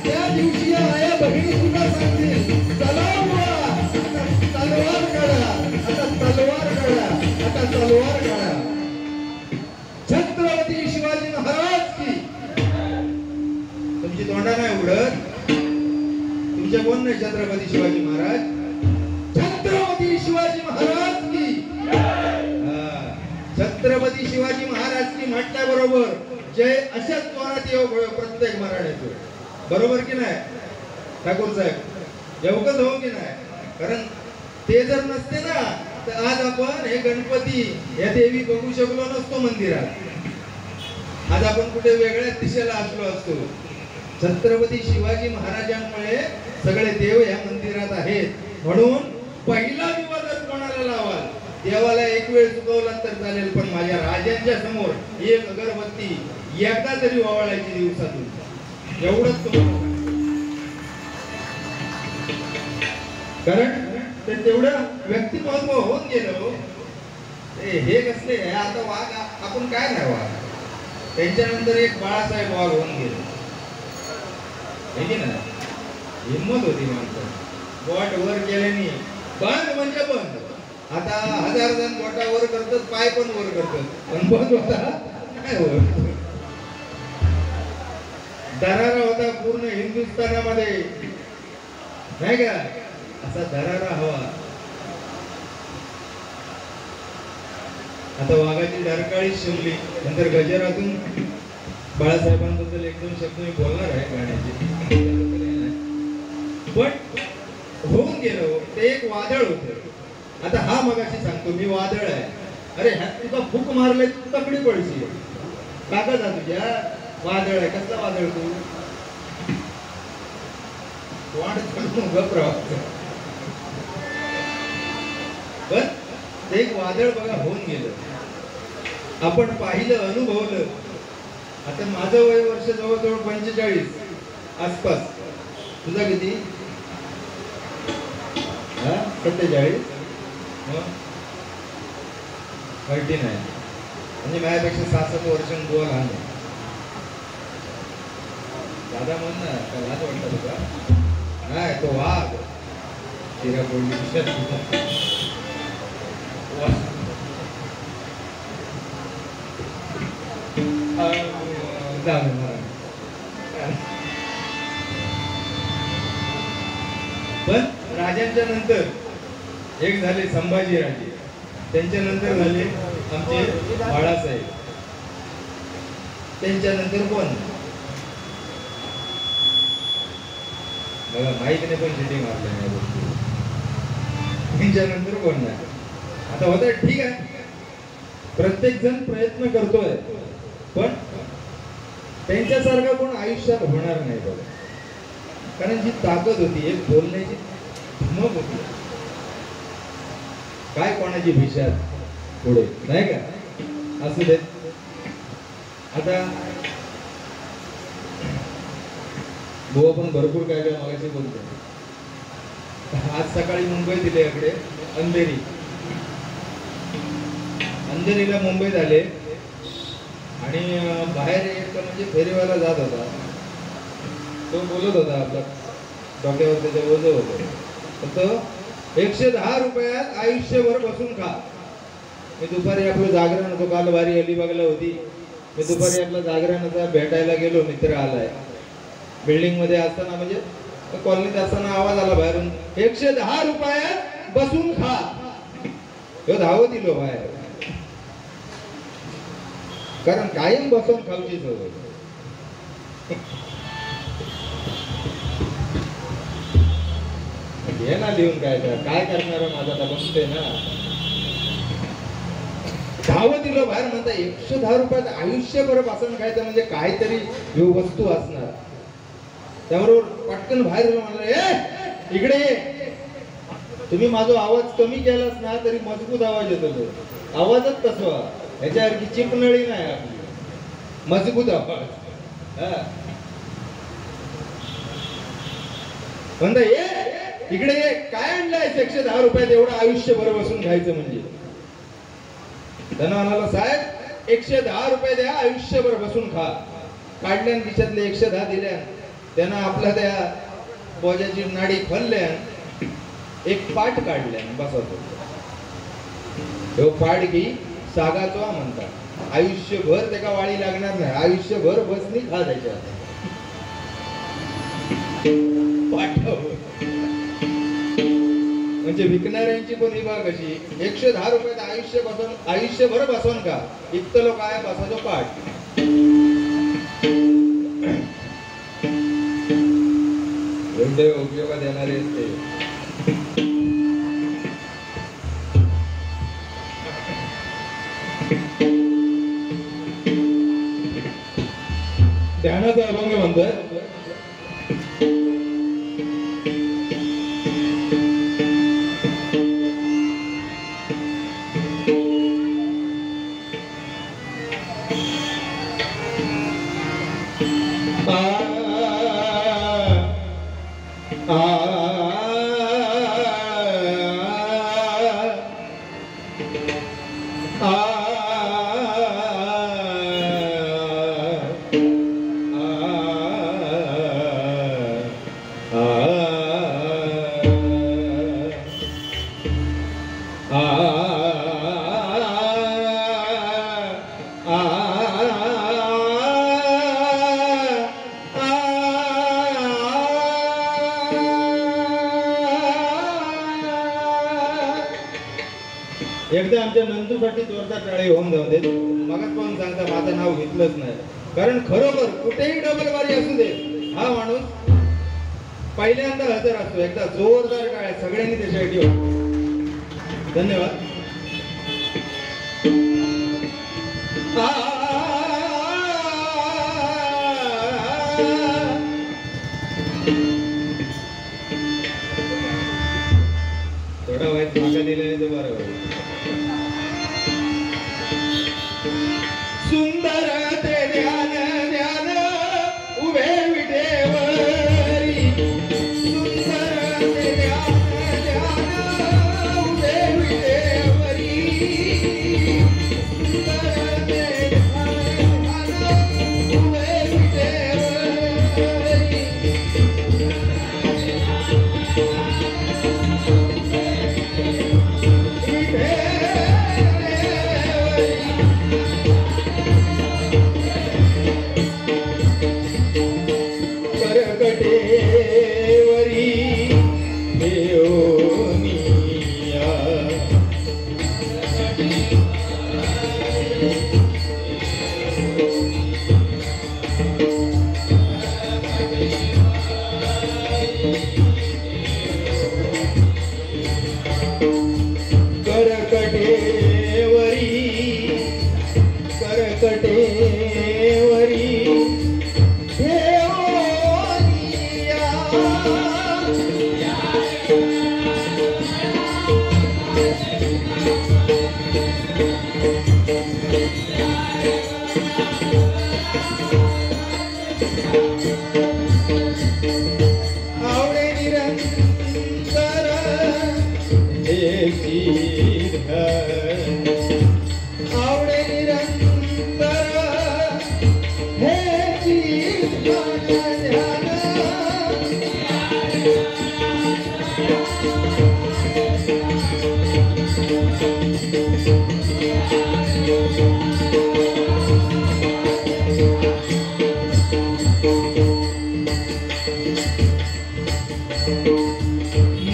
त्या दिवशी आया बहिणी सुद्धा सांगतील चला बुवा, आता तलवार काढा, आता तलवार काढा, आता तलवार काढा. छत्रपती शिवाजी महाराज की. तुमची तोंडा नाही उघडत. तुमच्या कोण नाही छत्रपती शिवाजी महाराज. छत्रपती शिवाजी महाराज की. छत्रपती शिवाजी महाराज की म्हटल्याबरोबर जय अशाच जोरात येऊ प्रत्येक मराठ्याचं. बरोबर की नाही ठाकूर साहेब. एवढंच हो की नाही. कारण ते जर नसते ना तर आज आपण हे गणपती या देवी बघू शकलो नसतो मंदिरात. आज आपण कुठे वेगळ्याच दिशेला असलो असतो. छत्रपती शिवाजी महाराजांमुळे सगळे देव या मंदिरात आहेत. म्हणून पहिला दिवा जर कोणाला लावाल देवाला एक वेळ चुकवला तर चालेल, पण माझ्या राजांच्या समोर एक अगरबत्ती एकदा तरी ओवाळायची दिवसातून. एवढंच तुम्हाला. कारण ते तेवढं व्यक्तिमत्व होऊन गेलं. हे कसले आता वाघ आपण काय नाही वाघ. त्यांच्यानंतर एक बाळासाहेब वाघ होऊन गेले. हिंमत होती माणसं. बोट वर केल्याने बंद म्हणजे बंद. आता 1000 जण बोटा वर करतात, पाय पण वर करतात, पण बंद होता काय वर. दरारा होता पूर्ण हिंदुस्थानामध्ये नाही का. असा दरारा हवा. आता वाघाची डरकाळी शिवली. नंतर गजरातून बाळासाहेबांबद्दल 1-2 शब्द मी बोलणार आहे गाण्याचे. पण होऊन गेलो ते एक वादळ होतं. आता हा मगाशी सांगतो मी वादळ आहे. अरे ह्यात तुझा फूक मारले तू तकडी पडशील. काका जा तुझ्या वादळ आहे. कसला वादळ तू वाढ गप्रा. पण ते एक वादळ बघा होऊन गेलं. आपण पाहिलं अनुभवलं. आता माझं वय वर्ष जवळजवळ 45 आसपास. तुझा किती 47 39 म्हणजे माझ्यापेक्षा 6-7 वर्षांनी गोवा लहान आहे. दादा म्हण ना, का लाज वाटतं तुला? नाही, तो वाघ तिला बोलली पण राजांच्या नंतर एक झाले संभाजी राजे, त्यांच्या नंतर झाले आमचे बाळासाहेब, त्यांच्या नंतर कोण बघा माईकने पण शिटी मारल्या या गोष्टी, त्यांच्या नंतर कोण नाही. आता होत ठीक आहे, प्रत्येक जण प्रयत्न करतोय, पण त्यांच्यासारखा कोण आयुष्यात होणार नाही बघा. कारण जी ताकद होती, एक बोलण्याची धमक होती, काय कोणाची भिशात पुढे नाही का. असू देत. आता बुवा पण भरपूर काय काय मागाशी बोलतो. आज सकाळी मुंबई दिले इकडे अंधेरीला मुंबईत आले आणि बाहेर एक म्हणजे फेरीवाला जात होता, तो बोलत होता, आपला डोक्यावर त्याचं ओझं होतं, फक्त 110 रुपयात आयुष्यभर बसून खा. मी दुपारी आपलं जागरण होतो, काल वारी अलिबागला होती, मी दुपारी आपलं जागरणाचा भेटायला गेलो, मित्र आलाय, बिल्डिंग मध्ये असताना म्हणजे कॉलनीत असताना आवाज आला बाहेरून, 110 रुपयात बसून खा. तो धावत दिलो बाहेर, कारण कायम बसून खाऊची सवय. घे ना लिहून, काय करणार माझा आता बसते ना. धावत दिलो बाहेर, म्हणता 110 रुपयात आयुष्यभर बसून खायचं म्हणजे काहीतरी वस्तू असणार. त्याबरोबर पटकन बाहेर गेलो, म्हणलं इकडे ये. तुम्ही माझा आवाज कमी केलाच ना तरी मजबूत आवाज येतो, आवाजच तसं, ह्याच्यासारखी चिपनळी नाही आपली, मजबूत आवाज. म्हणता ये इकडे ये, काय आणलंय 110 रुपयात एवढं आयुष्यभर बसून खायचं म्हणजे. त्यांना म्हणाला, साहेब 110 रुपये द्या, आयुष्यभर बसून खा. काढल्या खिशातले 110 दिल्या, त्यांना आपल्या त्या बोजाची नाडी खोलल्या, एक पाट काढल्या, बसवतो. तो पाट घे सागाचो म्हणतात, आयुष्यभर त्याला वाळी लागणार नाही, आयुष्यभर बसनी खा त्याच्यात. पाठव म्हणजे विकणाऱ्यांची पण ही बाग अशी, 110 रुपयात आयुष्यभर बसवून का, इतकं लोक आहे बसायचो पाठ. उपयोगात येणारे ते ध्यानाचा अभंग म्हणतोय. एकदा आमच्या नंदूसाठी जोरदार टाळी होऊन जाऊ दे. मगच पण सांगता माझं नाव घेतलंच नाही, कारण खरोखर कुठेही डबल वारी असू दे, हा माणूस पहिल्यांदा हजर असतो. एकदा जोरदार टाळ्या सगळ्यांनी त्याच्यासाठी हो. धन्यवाद. थोडा वाईट मागा दिल्याने तो बरोबर. सुंदर ते ध्यान ध्यान उभे विटेवरी, सुंदर ते ध्यान ध्यान उभे विटेवरी, सुंदर ते ध्यान ध्यान उभे विटेवरी.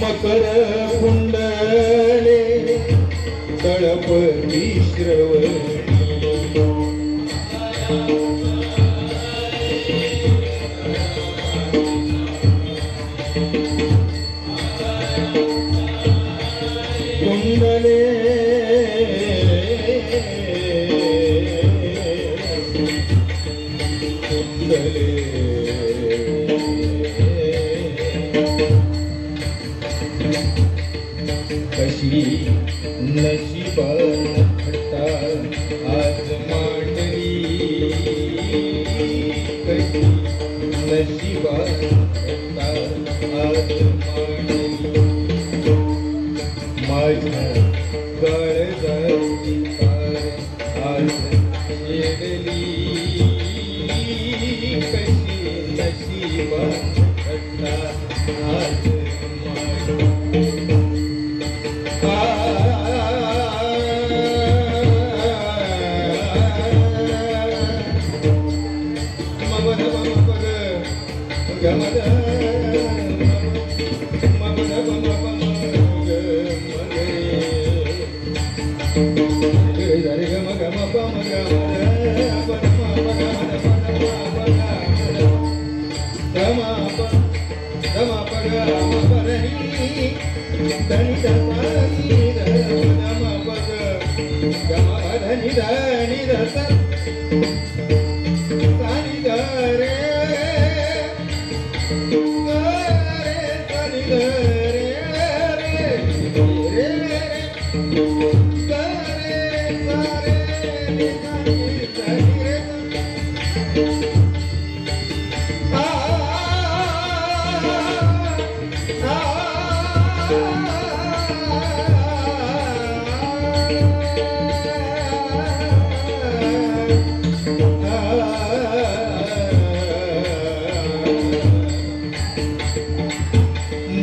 मकर कुंडले तळपती श्रवणी कुंडले कुंडले कशी नशिबान खट्टा आज मांडली कशी नशिबान खट्टा आज मांडली माझ्या काळजाची तार आज छेडली कशी नशिबान खट्टा आज मांडली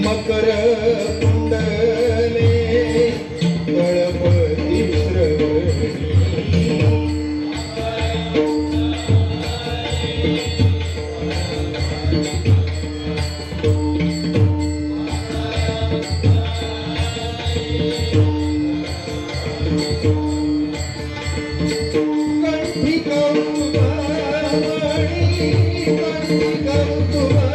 मकर कुंडले तळपती श्रवणी कंठी कौतुभामणी कंठी कौतुभामणी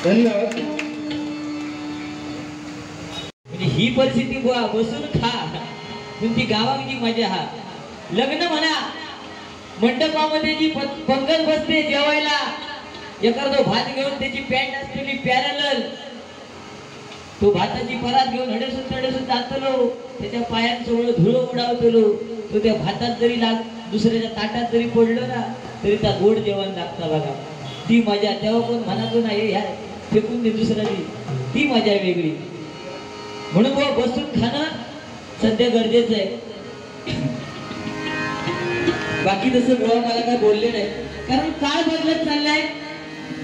धन्यवाद. म्हणजे ही परिस्थिती बुवा बसून खा तुमची गावात जी मजा हा लग्न म्हणा मंडपामध्ये जी पंगत बसते जेवायला एखादो भात घेऊन त्याची पॅन्ट असलेली पॅरलल तो भाताची परात घेऊन हडेसून जातलो त्याच्या पायांसमोर धुळो उडावतलो तो त्या भातात जरी दुसऱ्याच्या ताटात जरी पडलं ना तरी त्या गोड जेवण लागतं बघा ती मजा तेव्हा कोण म्हणातो ना हे ह्या फेकून दे दुसऱ्याची ती मजा आहे वेगळी म्हणून बुवा बसून खाणं सध्या गरजेचं आहे. बाकी तसं बुवा मला काय बोलले नाही कारण काळ बदलत चाललाय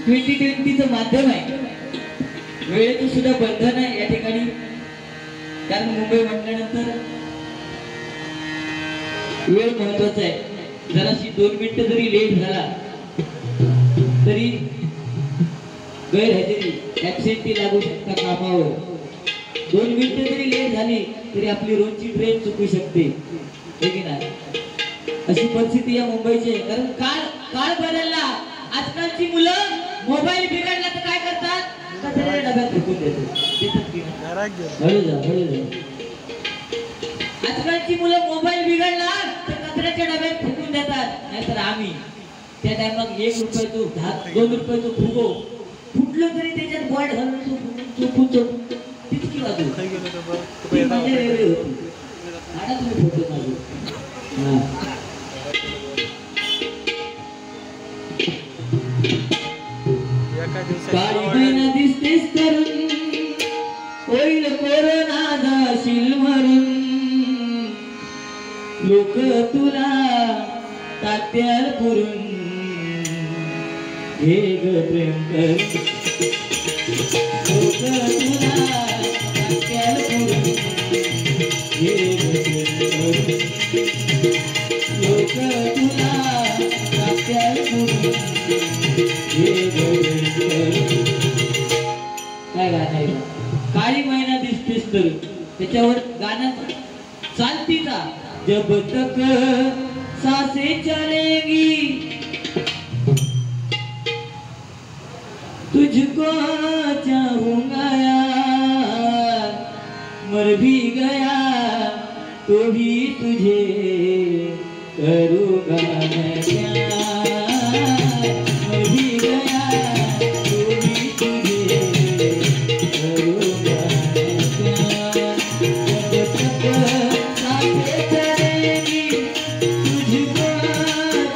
2020चं माध्यम आहे वेळेचं सुद्धा बंधन आहे या ठिकाणी कारण मुंबई म्हटल्यानंतर वेळ महत्वाचा आहे जराशी 2 मिनिटं जरी लेट झाला तरी गैरहजेरी ऍब्सेंटी लागू शकता कामावर 2 मिनिटं जरी लेट झाली तरी आपली रोजची ट्रेन चुकू शकते हे की नाही अशी परिस्थिती या मुंबईची आहे कारण काळ बदलला आजकालची मुलं मोबाईल बिघडला तर काय करतात कचऱ्याच्या डब्यात फेकून देतात हळू जा आजकालची मुलं मोबाईल बिघडला तर कचऱ्याच्या डब्यात फेकून देतात नाहीतर आम्ही त्या टाइमात 1 रुपये तो 2 रुपये तो फुगो फुटलं तरी त्याच्यात बॉड घालून तितकी बाजू वेगळी होती आता तुम्ही फोटो मागू काळी महिना दिसतेस तरुण होईल कोरोना जाशील मरून लोक तुला तात्याल पुरून हे ग प्रेम कर लोक तुला तात्याल पुरून हे ग प्रेम कर लोक तुला तात्याल पुरून काय गाणं आहे काळी महिना दिसतेस तर त्याच्यावर गाणं चालती का जब तक सांसे चलेगी तुझको चाहूंगा यार मर भी गया तो भी तुझे करूंगा मैं प्यार मर भी गया तो भी तुझे करूंगा मैं प्यार जब तक सांसें चलेंगी तुझको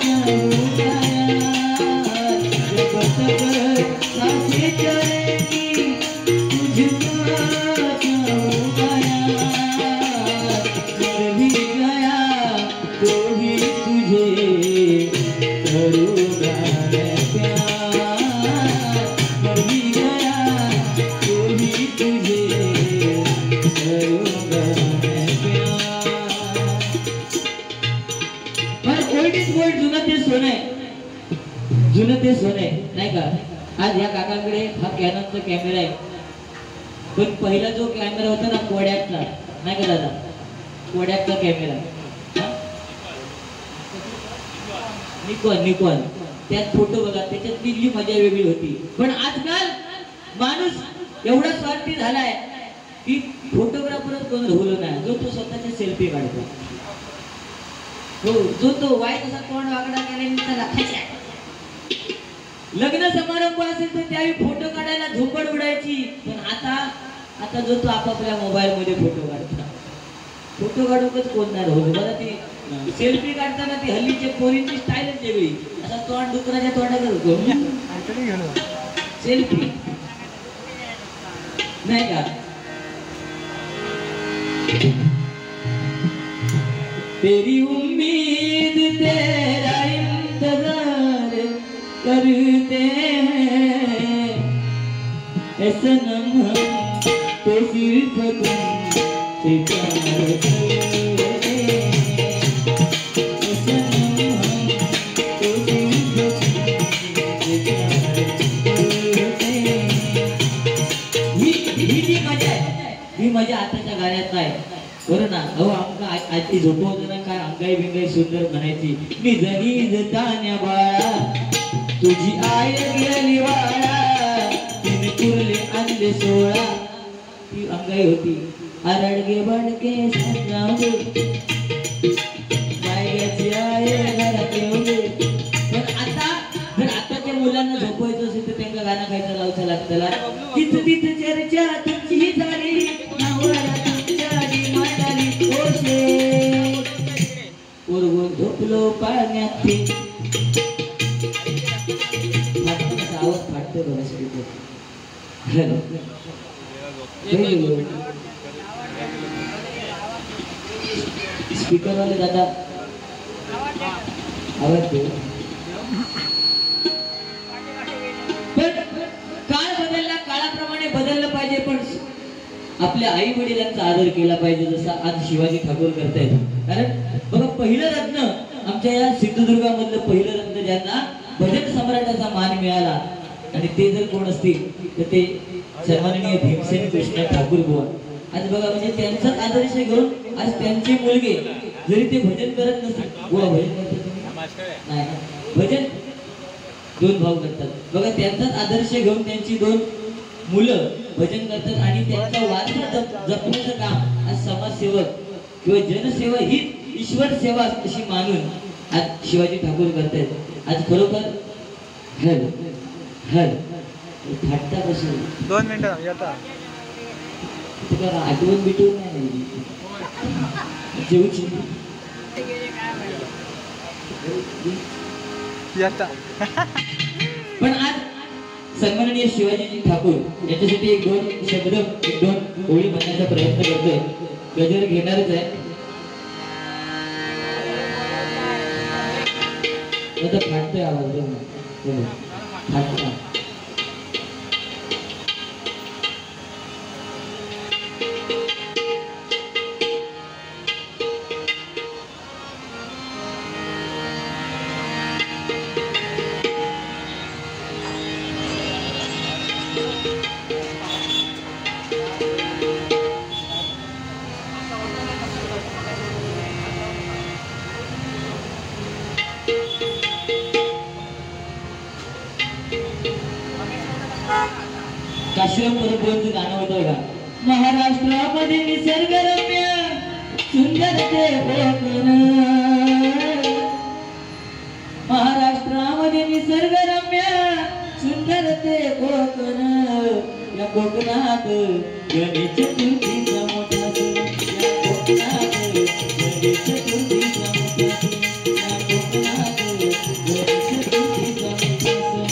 चाहूंगा यार जब तक सांसें चलेंगी तुझको चाहूंगा यार मर भी गया तो भी तुझे करूंगा मैं प्यार मर भी गया तो भी तुझे करूंगा मैं प्यार पण ओल्ड इज गोल्ड जुनं ते सोने नाही का आज ह्या काकांकडे हा कॅननचा कॅमेरा आहे पण पहिला जो कॅमेरा होता ना कोड्याकचा नाही का दादा कोड्याकचा कॅमेरा निकॉन त्यात फोटो बघा त्याच्यातली जी मजा वेगळी होती पण आजकाल माणूस एवढा स्वार्थी झालाय की फोटोग्राफरच कोण राहिलो नाही जो तो स्वतःचे सेल्फी काढतो. हो जो तो वाईट असा तोंड वाकडा केल्याने राखायचा. लग्न समारंभ असेल तर त्यावेळी फोटो काढायला झोपड उडायची. पण आता जो तो आपापल्या मोबाईल मध्ये फोटो काढतो. फोटो काढूकच कोण नाही राहिलो. बरं ती सेल्फी काढताना ती हल्लीची पोरींची स्टाईलच वेगळी. असा तोंड डुकराच्या तोंडात होतो सेल्फी नाही का. तेरी उम्मीद तेरा इंतजार करते हैं ऐ सनम हम तो सिर्फ तुमसे प्यार करते हैं ऐ सनम हम तो सिर्फ तुमसे प्यार करते हैं. ही जी मजा आहे ही मजा आताच्या गाण्यात नाही. बरं ना. अहो आमका आजी झोपवताना काय अंगाई बिंगाई सुंदर म्हणायची. निज निज तान्या बाळा तुझी आय गेली वाळा तिने कुरले आणले 16. ती अंगाई होती. आरडगे बडके समजावले बायगाची आय घरात येऊले. पण आता जर आताच्या मुलांना झोपवायचं असेल तर त्यांना गाणं खायचं लावचं लागतं. तिथं तिथं चर्चा तुमची झाली नावाला झोपलो पाण्यात आवाज फाटतो स्पीकर वाले दादा आवाज दे. काळ बदलला काळाप्रमाणे बदललं पाहिजे. पण आपल्या आई वडिलांचा आदर केला पाहिजे जसा आज शिवाजी ठाकूर करतायत. कारण बघा पहिलं रत्न आमच्या या सिंधुदुर्गामधलं पहिलं रत्न ज्यांना भजन सम्राटाचा मान मिळाला आणि ते जर कोण असतील तर ते सन्माननीय भीमसेन कृष्ण ठाकूर बुवा. आज बघा म्हणजे त्यांचाच आदर्श घेऊन आज त्यांचे मुलगे जरी ते भजन करत नसतील. बुवा भजन करतात नाही भजन 2 भाऊ करतात. बघा त्यांचाच आदर्श घेऊन त्यांची 2 मुलं भजन करतात आणि त्यांचा वारसा जपण्याचं काम आज समाजसेवक किंवा जनसेवा ही ईश्वर सेवा अशी मानून आज शिवाजी ठाकूर करतायत. आज खरोखर हल हल फाटता कसं 2 मिनिटं येता तुला आठवण बिटवून नाही जेवची येता. पण आज सन्माननीय शिवाजी ठाकूर यांच्यासाठी 1-2 शब्द 1-2 ओळी म्हणण्याचा प्रयत्न करतोय. गजर घेणारच आहे. आता फाटतोय आवाज फाटता. काशीराम परबरांचं गाणं होतं का. महाराष्ट्रामध्ये निसर्गरम्य सुंदर ते कोकण. महाराष्ट्रामध्ये निसर्गरम्य सुंदर ते कोकण. या कोकणात गणेश चतुर्थीचा मोठा सण. या कोकणात गणेश चतुर्थीचा मोठा सण. या कोकणात गणेश चतुर्थीचा मोठा सण.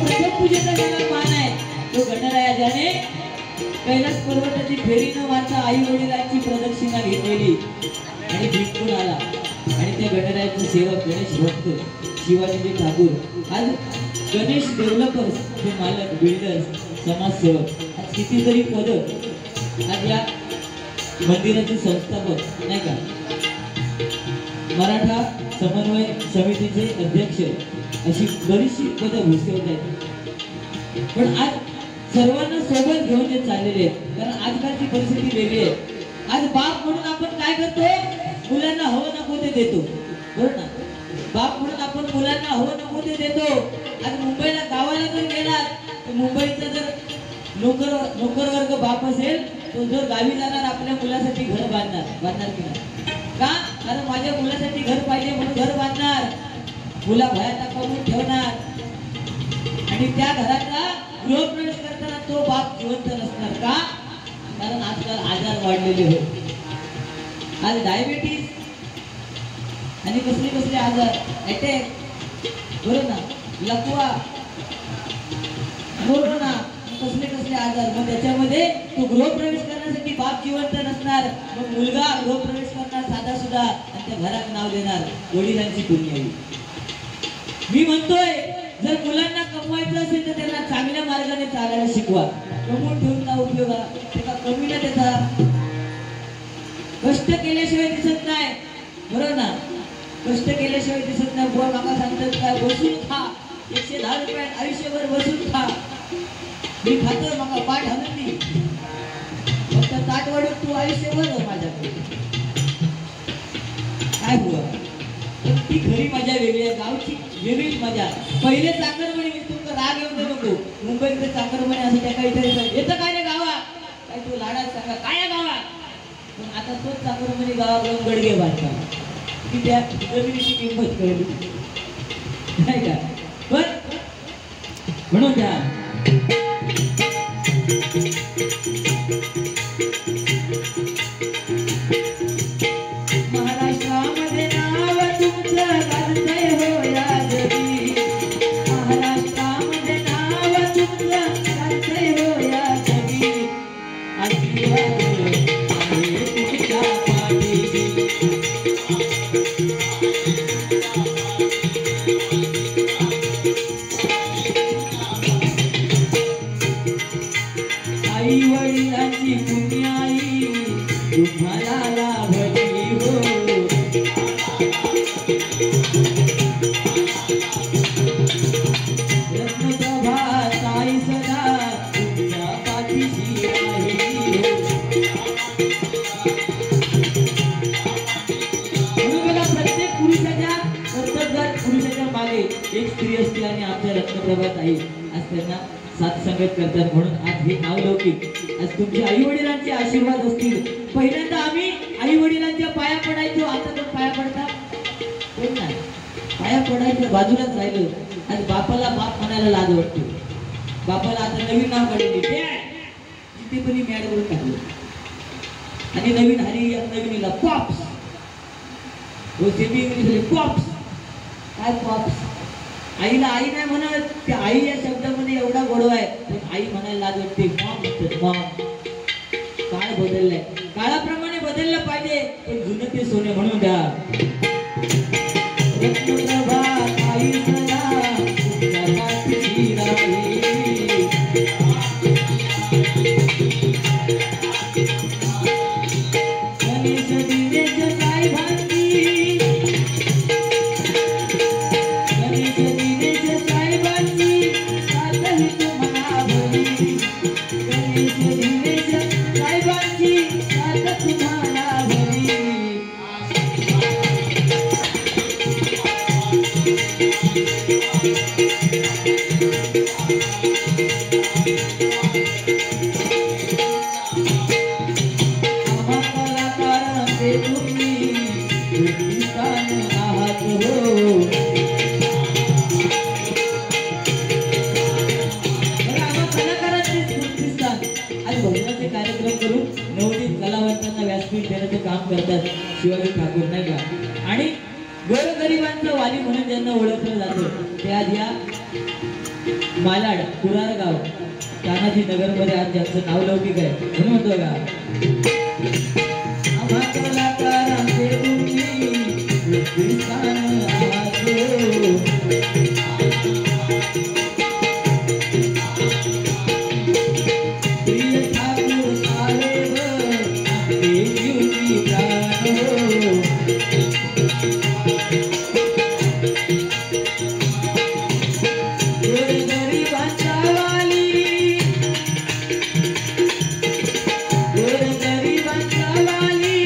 प्रथम पूजेचा ज्याला मान आहे तो गणरायाने कैलास पर्वताची फेरी न मारता आई वडिलांची प्रदक्षिणा घेतलेली आणि जिंकून आला. आणि त्या गणरायाचे सेवक गणेश भक्त शिवाजी ठाकूर आज गणेश डेव्हलपर्स हे मालक बिल्डर्स समाजसेवक आज कितीतरी पद आज या मंदिराचे संस्थापक नाही का मराठा समन्वय समितीचे अध्यक्ष अशी बरीचशी पदं भूषवत आहेत. पण आज सर्वांना सोबत घेऊन ते चाललेले आहेत कारण आजकालची परिस्थिती वेगळी आहे. आज बाप म्हणून आपण काय करतो मुलांना हवं नको ते देतो बरोबर ना. बाप म्हणून आपण मुलांना हवं नको ते देतो. आज मुंबईला गावाला जर गेलात तर मुंबईचा जर नोकर वर्ग बाप असेल तो जर गावी जाणार आपल्या मुलासाठी घर बांधणार की नाही का कारण माझ्या मुलासाठी घर पाहिजे म्हणून घर बांधणार मुला भयाचा करून ठेवणार आणि त्या घराचा गृहप्रवेश करताना तो बाप जिवंत नसणार का कारण आजकाल आजार वाढलेले होते. आज डायबिटीज आणि कसले आजार अटॅक बरोबर ना लकवा कोरोना कसले आजार मग त्याच्यामध्ये तो गृहप्रवेश करण्यासाठी बाप जिवंत नसणार मग मुलगा गृहप्रवेश करणार साधा सुद्धा आणि त्या घरात नाव देणार वडिलांची पुण्याई. मी म्हणतोय जर मुलांना कमवायचं असेल तर त्यांना चांगल्या मार्गाने चालायला शिकवा. कमवून ठेवून का उपयोग त्याचा कमी ना त्याचा कष्ट केल्याशिवाय दिसत नाही बरोबर ना. कष्ट केल्याशिवाय दिसत नाही. बुवा माका सांगतात काय बसून खा 110 रुपयात आयुष्यभर बसून खा. मी खातो माका पाठ हलत नाही फक्त ताट वाढून तू आयुष्यभर माझ्याकडे काय बुवा. ती खरी मजा वेगळी आहे गावची वेगळीच मजा. पहिले चाकरमणी मी तुमचा राग येऊ नको मुंबईतले चाकरमणी असं त्या काही येतं काय रे गावा काय तू लाडात सांगा काय गावा पण आता तोच चाकरमणी गावाकडून गडगे बांधता की त्या जमिनीची किंमत कळली नाही का. पण म्हणून द्या महाराष्ट्रामध्ये नाव तुमचं गाजतंय हो या जगी. महाराष्ट्रामध्ये नाव तुमचं गाजतंय हो या जगी. आशीर्वाद आहे तुमच्या पाठीशी. आई वडिलांची पुण्याई तुम्हाला लाभली हो. रत्नप्रभा ताई सदा तुमच्या पाठीशी राहिली हो. म्हणून बघा प्रत्येक पुरुषाच्या मागे एक स्त्री असते आणि आमच्या रत्नप्रभा ताई आज त्यांना साथ संगत करतात. म्हणून आज हे नावलौकिक आज तुमच्या आई वडिलांचे आशीर्वाद असतील. पहिल्यांदा आम्ही आई वडिलांच्या पाया पडायचो आता पण पाया पडता कोण नाही पाया पडायचं बाजूलाच राहिलं. आज बापाला बाप म्हणायला लाज वाटतो. बापाला आता नवीन नाव काढले तिथे पण मॅड करून टाकलं आणि नवीन नवीनला पॉप्स हो सेमी इंग्लिश पॉप्स काय पॉप्स. आईला आई नाही म्हणत त्या आई या शब्दामध्ये एवढा गोडवा आहे पण आई म्हणायला लाज वाटते मॉम म्हणतात मॉम. काळ बदललाय काळाप्रमाणे बदललं पाहिजे पण जुनं ते सोने म्हणून द्या. रत्नप्रभा आई सदा तुमच्या पाठीशी राहिली. गणेश दिनेश साहेबांची गणेश दिनेश साहेबांची साथही तुम्हाला भली. गणेश दिनेश साहेबांची साथ तुम्हाला भली. आम्हा कलाकारांचे तुम्ही हिंदुस्थान आहात हो. आज भजनाचे कार्यक्रम करून नवनीत कलावंतांना व्यासपीठ देण्याचे काम करतात शिवाजी ठाकूर नाही का. आणि गोरगरिबांचा वाली म्हणून ज्यांना ओळखलं जातं ते आज या मालाड कुरार गाव तानाजी नगर मध्ये आज ज्यांचं नाव लौकिक आहे म्हणून म्हणतो का आम्हा कलाकारांचे तुम्ही उत्कृष्टान आहात प्रिय ठाकूर साहेब आपले जीवनी प्राण गोरगरिबांच्या वाली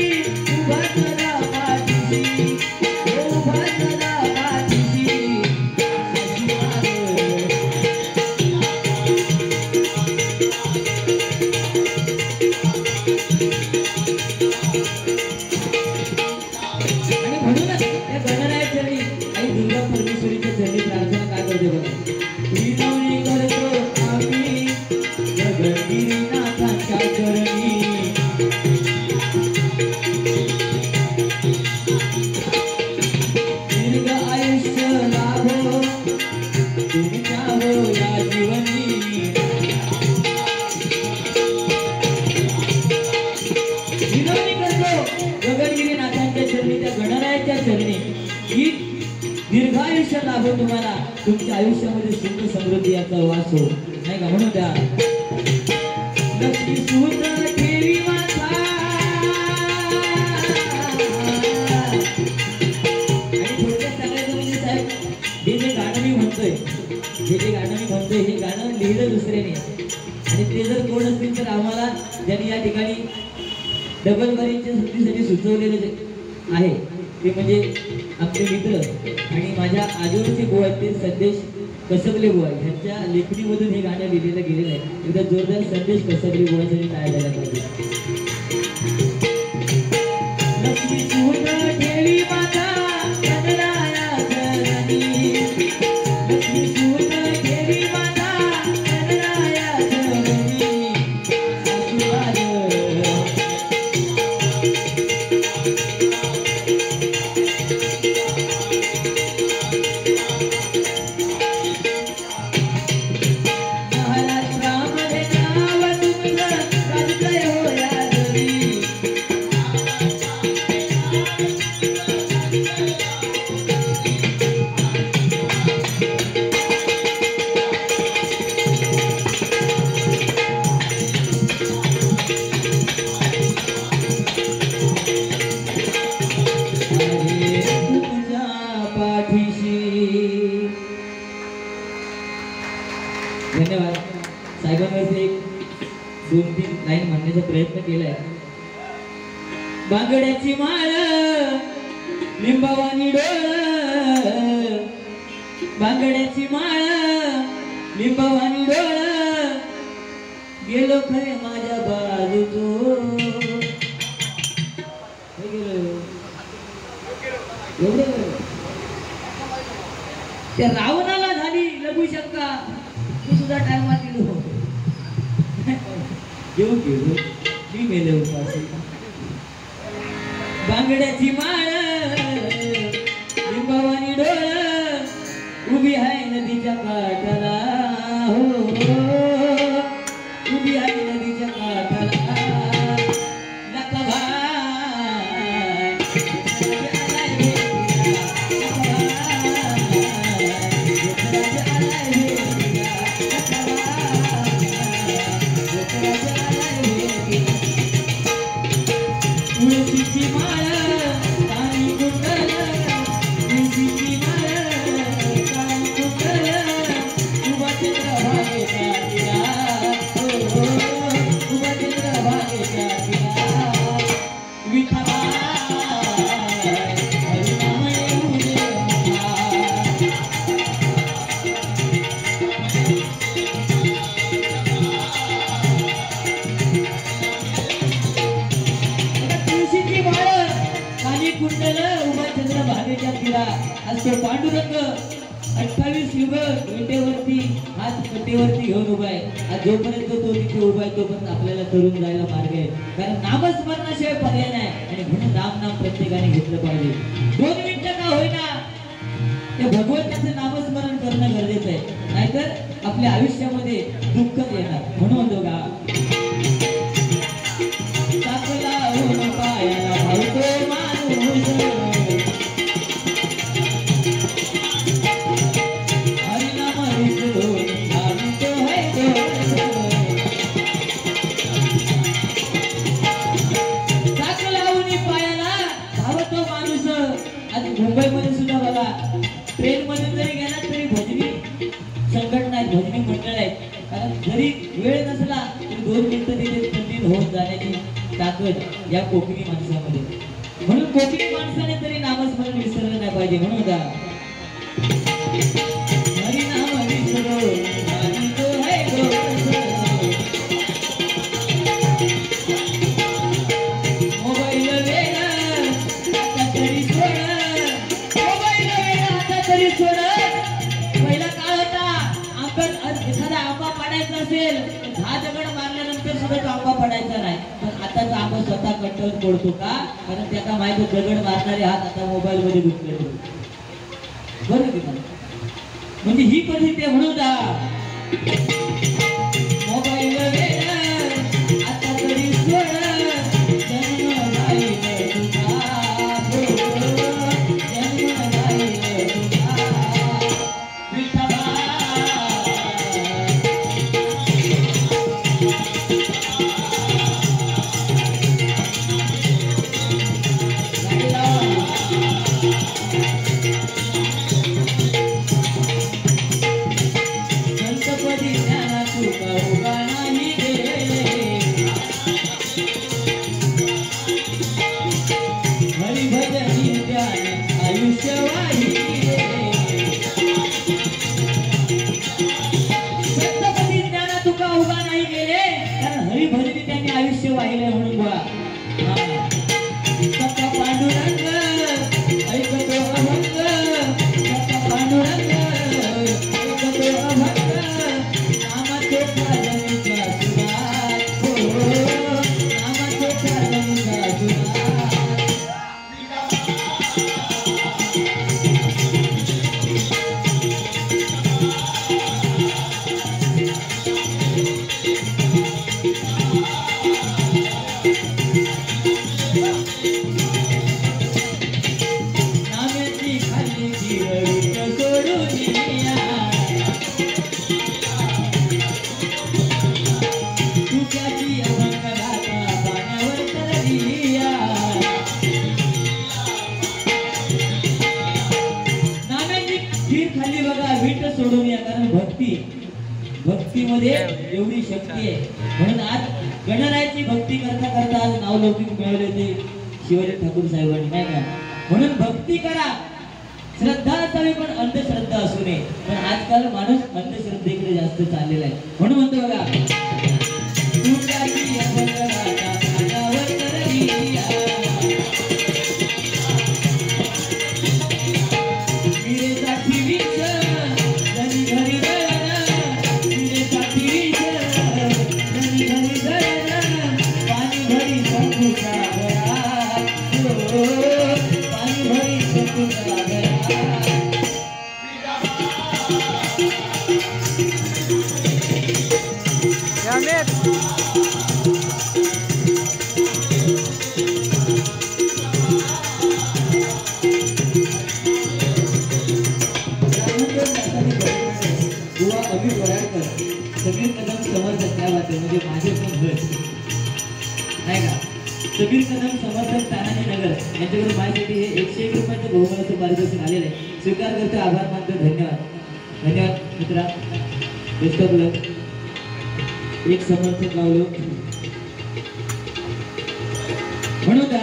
उभा सदा पाठीशी उभा सदा पाठीशी आणि म्हणूनच त्या गणराया चरणी आई दुर्गा परमेश्वरीच्या चरणी प्रार्थना काय करते बघा विनवणी करतो आम्ही जगद्गिरीनाथांच्या चरणी दीर्घ आयुष्य लाभो तुमच्या हो या जीवनी विनवणी करतो गगनगिरीनाथांच्या चरणी त्या गणरायाच्या चरणी ही दीर्घायुष्य लाभो तुम्हाला तुमच्या आयुष्यामध्ये सुख समृद्धी याचा वास हो नाही का म्हणून त्या लक्ष्मी सूत ठेवी माता आणि थोडक्यात सांगायचं म्हणजे साहेब हे जे गाणं मी म्हणतोय हे गाणं लिहिलं दुसऱ्याने आणि ते जर कोण असतील तर आम्हाला ज्यांनी या ठिकाणी डबल बारीच्या संधीसाठी सुचवलेले जे आहे ते म्हणजे आमचे मित्र आणि माझ्या आजोबाचे बुवा ते संदेश कसबले बुवा ह्यांच्या लेखणीमधून हे गाणं लिहिलेलं गेलेलं आहे एकदा जोरदार संदेश कसबले बुवासाठी काय झाला पाहिजे लक्ष्मी सूत ठेवी माता गणराया चरणी लक्ष्मी सूत ठेवी माता गणराया चरणी आशीर्वाद महाराष्ट्रामध्ये नाव तुमचं गाजतंय हो या जरी आहे तुमच्या पाठीशी धन्यवाद साहेबांवरती एक 2-3 लाईन म्हणण्याचा प्रयत्न केलाय बांगड्याची माळ लिंबावानी डोळ बांगड्याची माळ लिंबावानी डोळ गेलो खरे माझ्या बाजूचो हे गेलो एवढे त्या रावणाला झाली लघुशंका तू सुद्धा टायमात गेलो येऊ गेलो मी मेले उपाशी बांगड्याची माळ लिंबावानी डोळ उभी आहे नदीच्या काठाला हो उभी आहे नदीच्या काठाला नका तुळशीची माळ काळी कुंडल तुळशीची माळ काळी कुंडल उभा चंद्रभागेचा तिरा हो उभा चंद्रभागेचा तिरा विठ्ठला हरिनाम येऊ दे तुळशीची माळ काळी कुंडल उभा चंद्रभागेच्या तिरा असतो पांडुरंग 28 युग विटेवरती हात कटेवरती घेऊन उभा आहे आज जोपर्यंत तो तिथे उभा आहे तोपर्यंत आपल्याला तरुण जायला मार्ग आहे कारण नामस्मरणाशिवाय पर्याय नाही आणि म्हणून नाम प्रत्येकाने घेतलं पाहिजे 2 मिनिटं का होईना त्या भगवंताचं नामस्मरण करणं गरजेचं आहे, नाहीतर आपल्या आयुष्यामध्ये दुःखच येणार. म्हणून म्हणतो का टाकला हो पायाला भावतो माणूस, हरिनाम विसरून भावतो है दोष. आज मुंबईमध्ये सुद्धा बघा, ट्रेनमध्ये जरी गेला तरी भजनी संघटना आहेत, भजनी मंडळ आहेत. कारण जरी वेळ नसला तरी 2 मिनिटं तिथे तल्लीन होऊन जाण्याची ताकद या कोकणी माणसामध्ये. म्हणून कोकणी माणसाने तरी नामस्मरण विसरलं नाही पाहिजे. म्हणून का हरिनाम विसरो नामी तो है दोष. मोबाईल वेळ आता तरी सोड, तरी सोड. पहिला काळ होता, एखादा आंबा पाडायचा असेल 10 दगड मारल्यानंतर सुद्धा तो आंबा पडायचा नाही. पण आताचा आंबा स्वतः कट्टवर पडतो का? कारण त्याला माहिती दगड मारणारे हात आता मोबाईल मध्ये गुंतले. बरोबर की नाही? म्हणजे ही परिस्थिती आहे. म्हणून मोबाईल आता तरी सोड, जन्म जाईल तुझा, जन्म जाईल आयुष्य वाहिले. म्हणून बोला सखा पांडुरंग ऐकतो अभंग, सखा पांडुरंग ऐकतो अभंग, नामाचे जमीचा सुरात, हो नामाचे जमीचा सुरात. सोडून या, कारण भक्तीमध्ये एवढी शक्ती आहे. म्हणून आज गणरायाची भक्ती करता करता आज नावलौकिक मिळवले ते शिवाजी ठाकूर साहेबांनी, नाही का? म्हणून भक्ती करा, श्रद्धा असावी पण अंधश्रद्धा असू नये. पण आजकाल माणूस अंधश्रद्धेकडे जास्त चाललेला आहे. म्हणून म्हणतो बघा समीर कदम समर्थक त्या बाबतीत म्हणजे माझे पण घर नाही का. समीर कदम समर्थक तानाजी नगर यांच्याकडे माझ्यासाठी हे 101 रुपयाचं बहुमानाचं पारितोषिक आलेलं आहे. स्वीकार करतो, आभार मानतो. धन्यवाद. धन्यवाद मित्रा. बेस्ट ऑफ लक. एक समर्थक लावलो म्हणून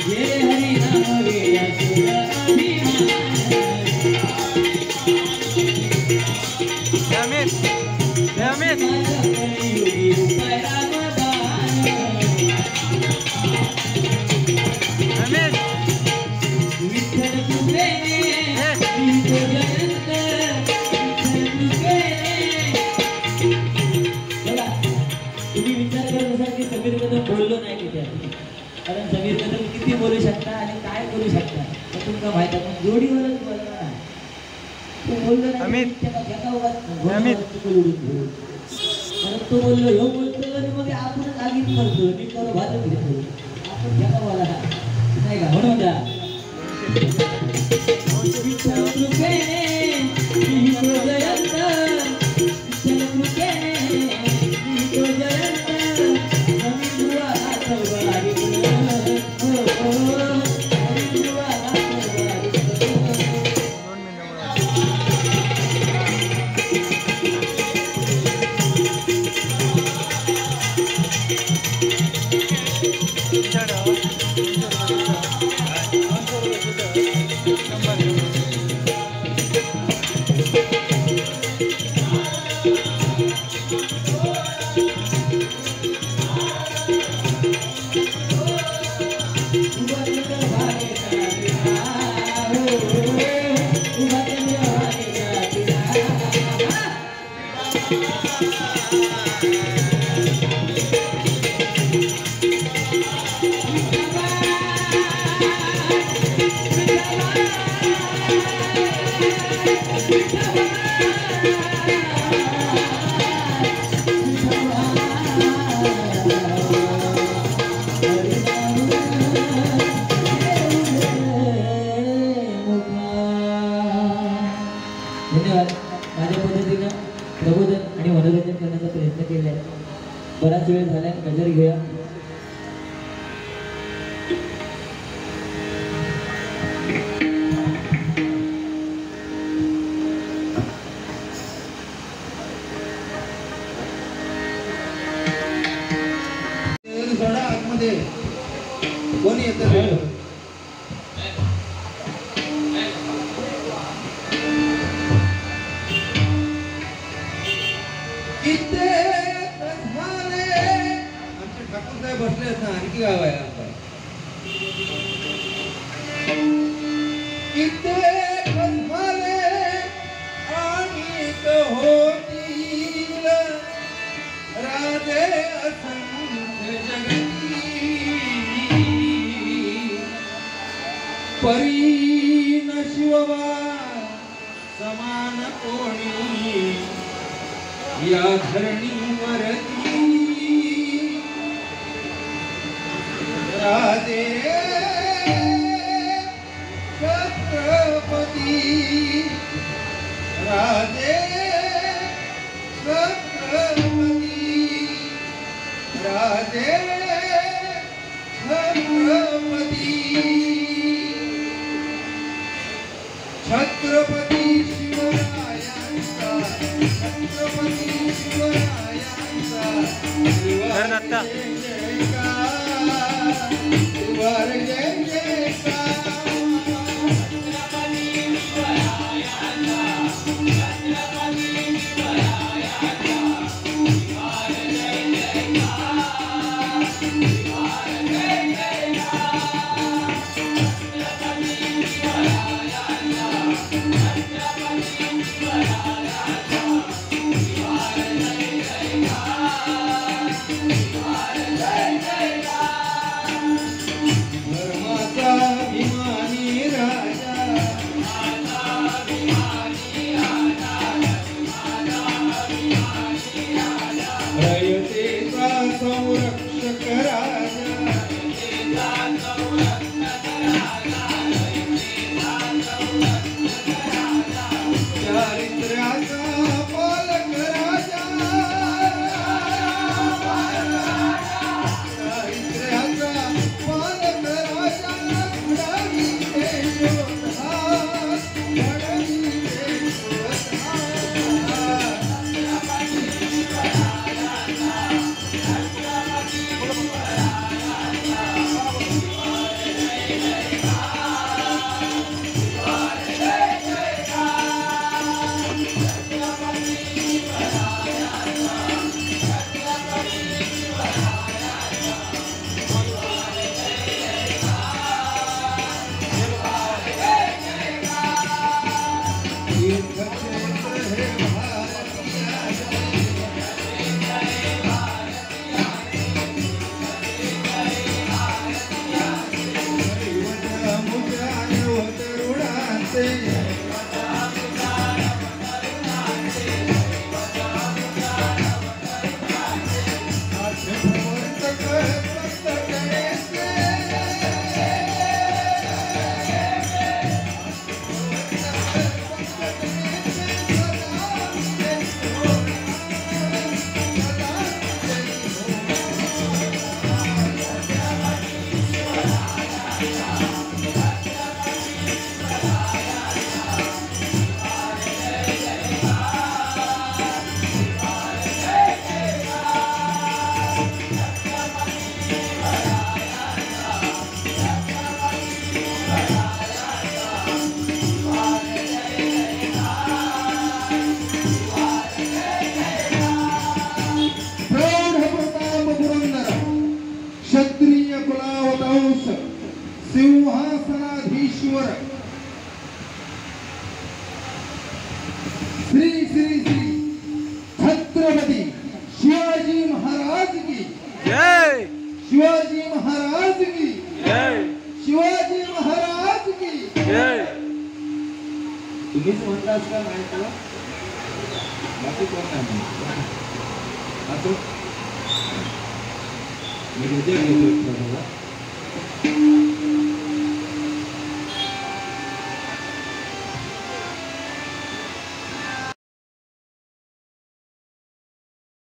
हरी नाम वेळा सुरा अभिमान. तुम्ही विचार करत असाल की समीर कदम बोललो नाही तिथे, कारण समीर कदम किती बोलू शकता आणि माहिती आहे, पण जोडीवरच बोलला ना. तो बोललो नाही, अमित. त्याला घेता उगाच अमित. चिखल उडून घेऊ. कारण तो बोललो ह्यो बोलतो आणि मग आपणच आगीत मरतो. मी करू भाजप घेतो. आपण घेता बोला नाही का म्हणून द्या. विठ्ठल कृपेने मी तो जयंत, विठ्ठल कृपेने मी तो जयंत, नवीन दुवा हातवर लागेल. नवीन दुवा हातवर लागेल. धन्यवाद. माझ्या पद्धतीनं प्रबोधन आणि मनोरंजन करण्याचा प्रयत्न केलाय. बराच वेळ झालाय, नजर घेऊया. सोडा आतमध्ये कोणी येतं? आमचे ठाकूर साहेब बसले आहेत ना, आणखी गाव आहे आमचं. कित्येक झाले आणि होतील राधे असंख्य जगती, परी न शिवबा समान कोणी या धरणीवरती. राधे छत्रपती, राधे छत्रपती, राधे छत्रपती. छत्रपती शिवरायांचा, छत्रपती शिवरायांचा दत्ता. शिवार जय जयकार. धर्माचा अभिमानी क्षत्रिय कुलावतांस सिंहासनाधीश्वर श्री श्री श्री छत्रपती शिवाजी महाराज की जय शिवाजी महाराज की जय शिवाजी महाराज की जय तुम्हीच म्हणतास का नाही तुला बाकी कोण नाही म्हणतो मी हृदय घेतो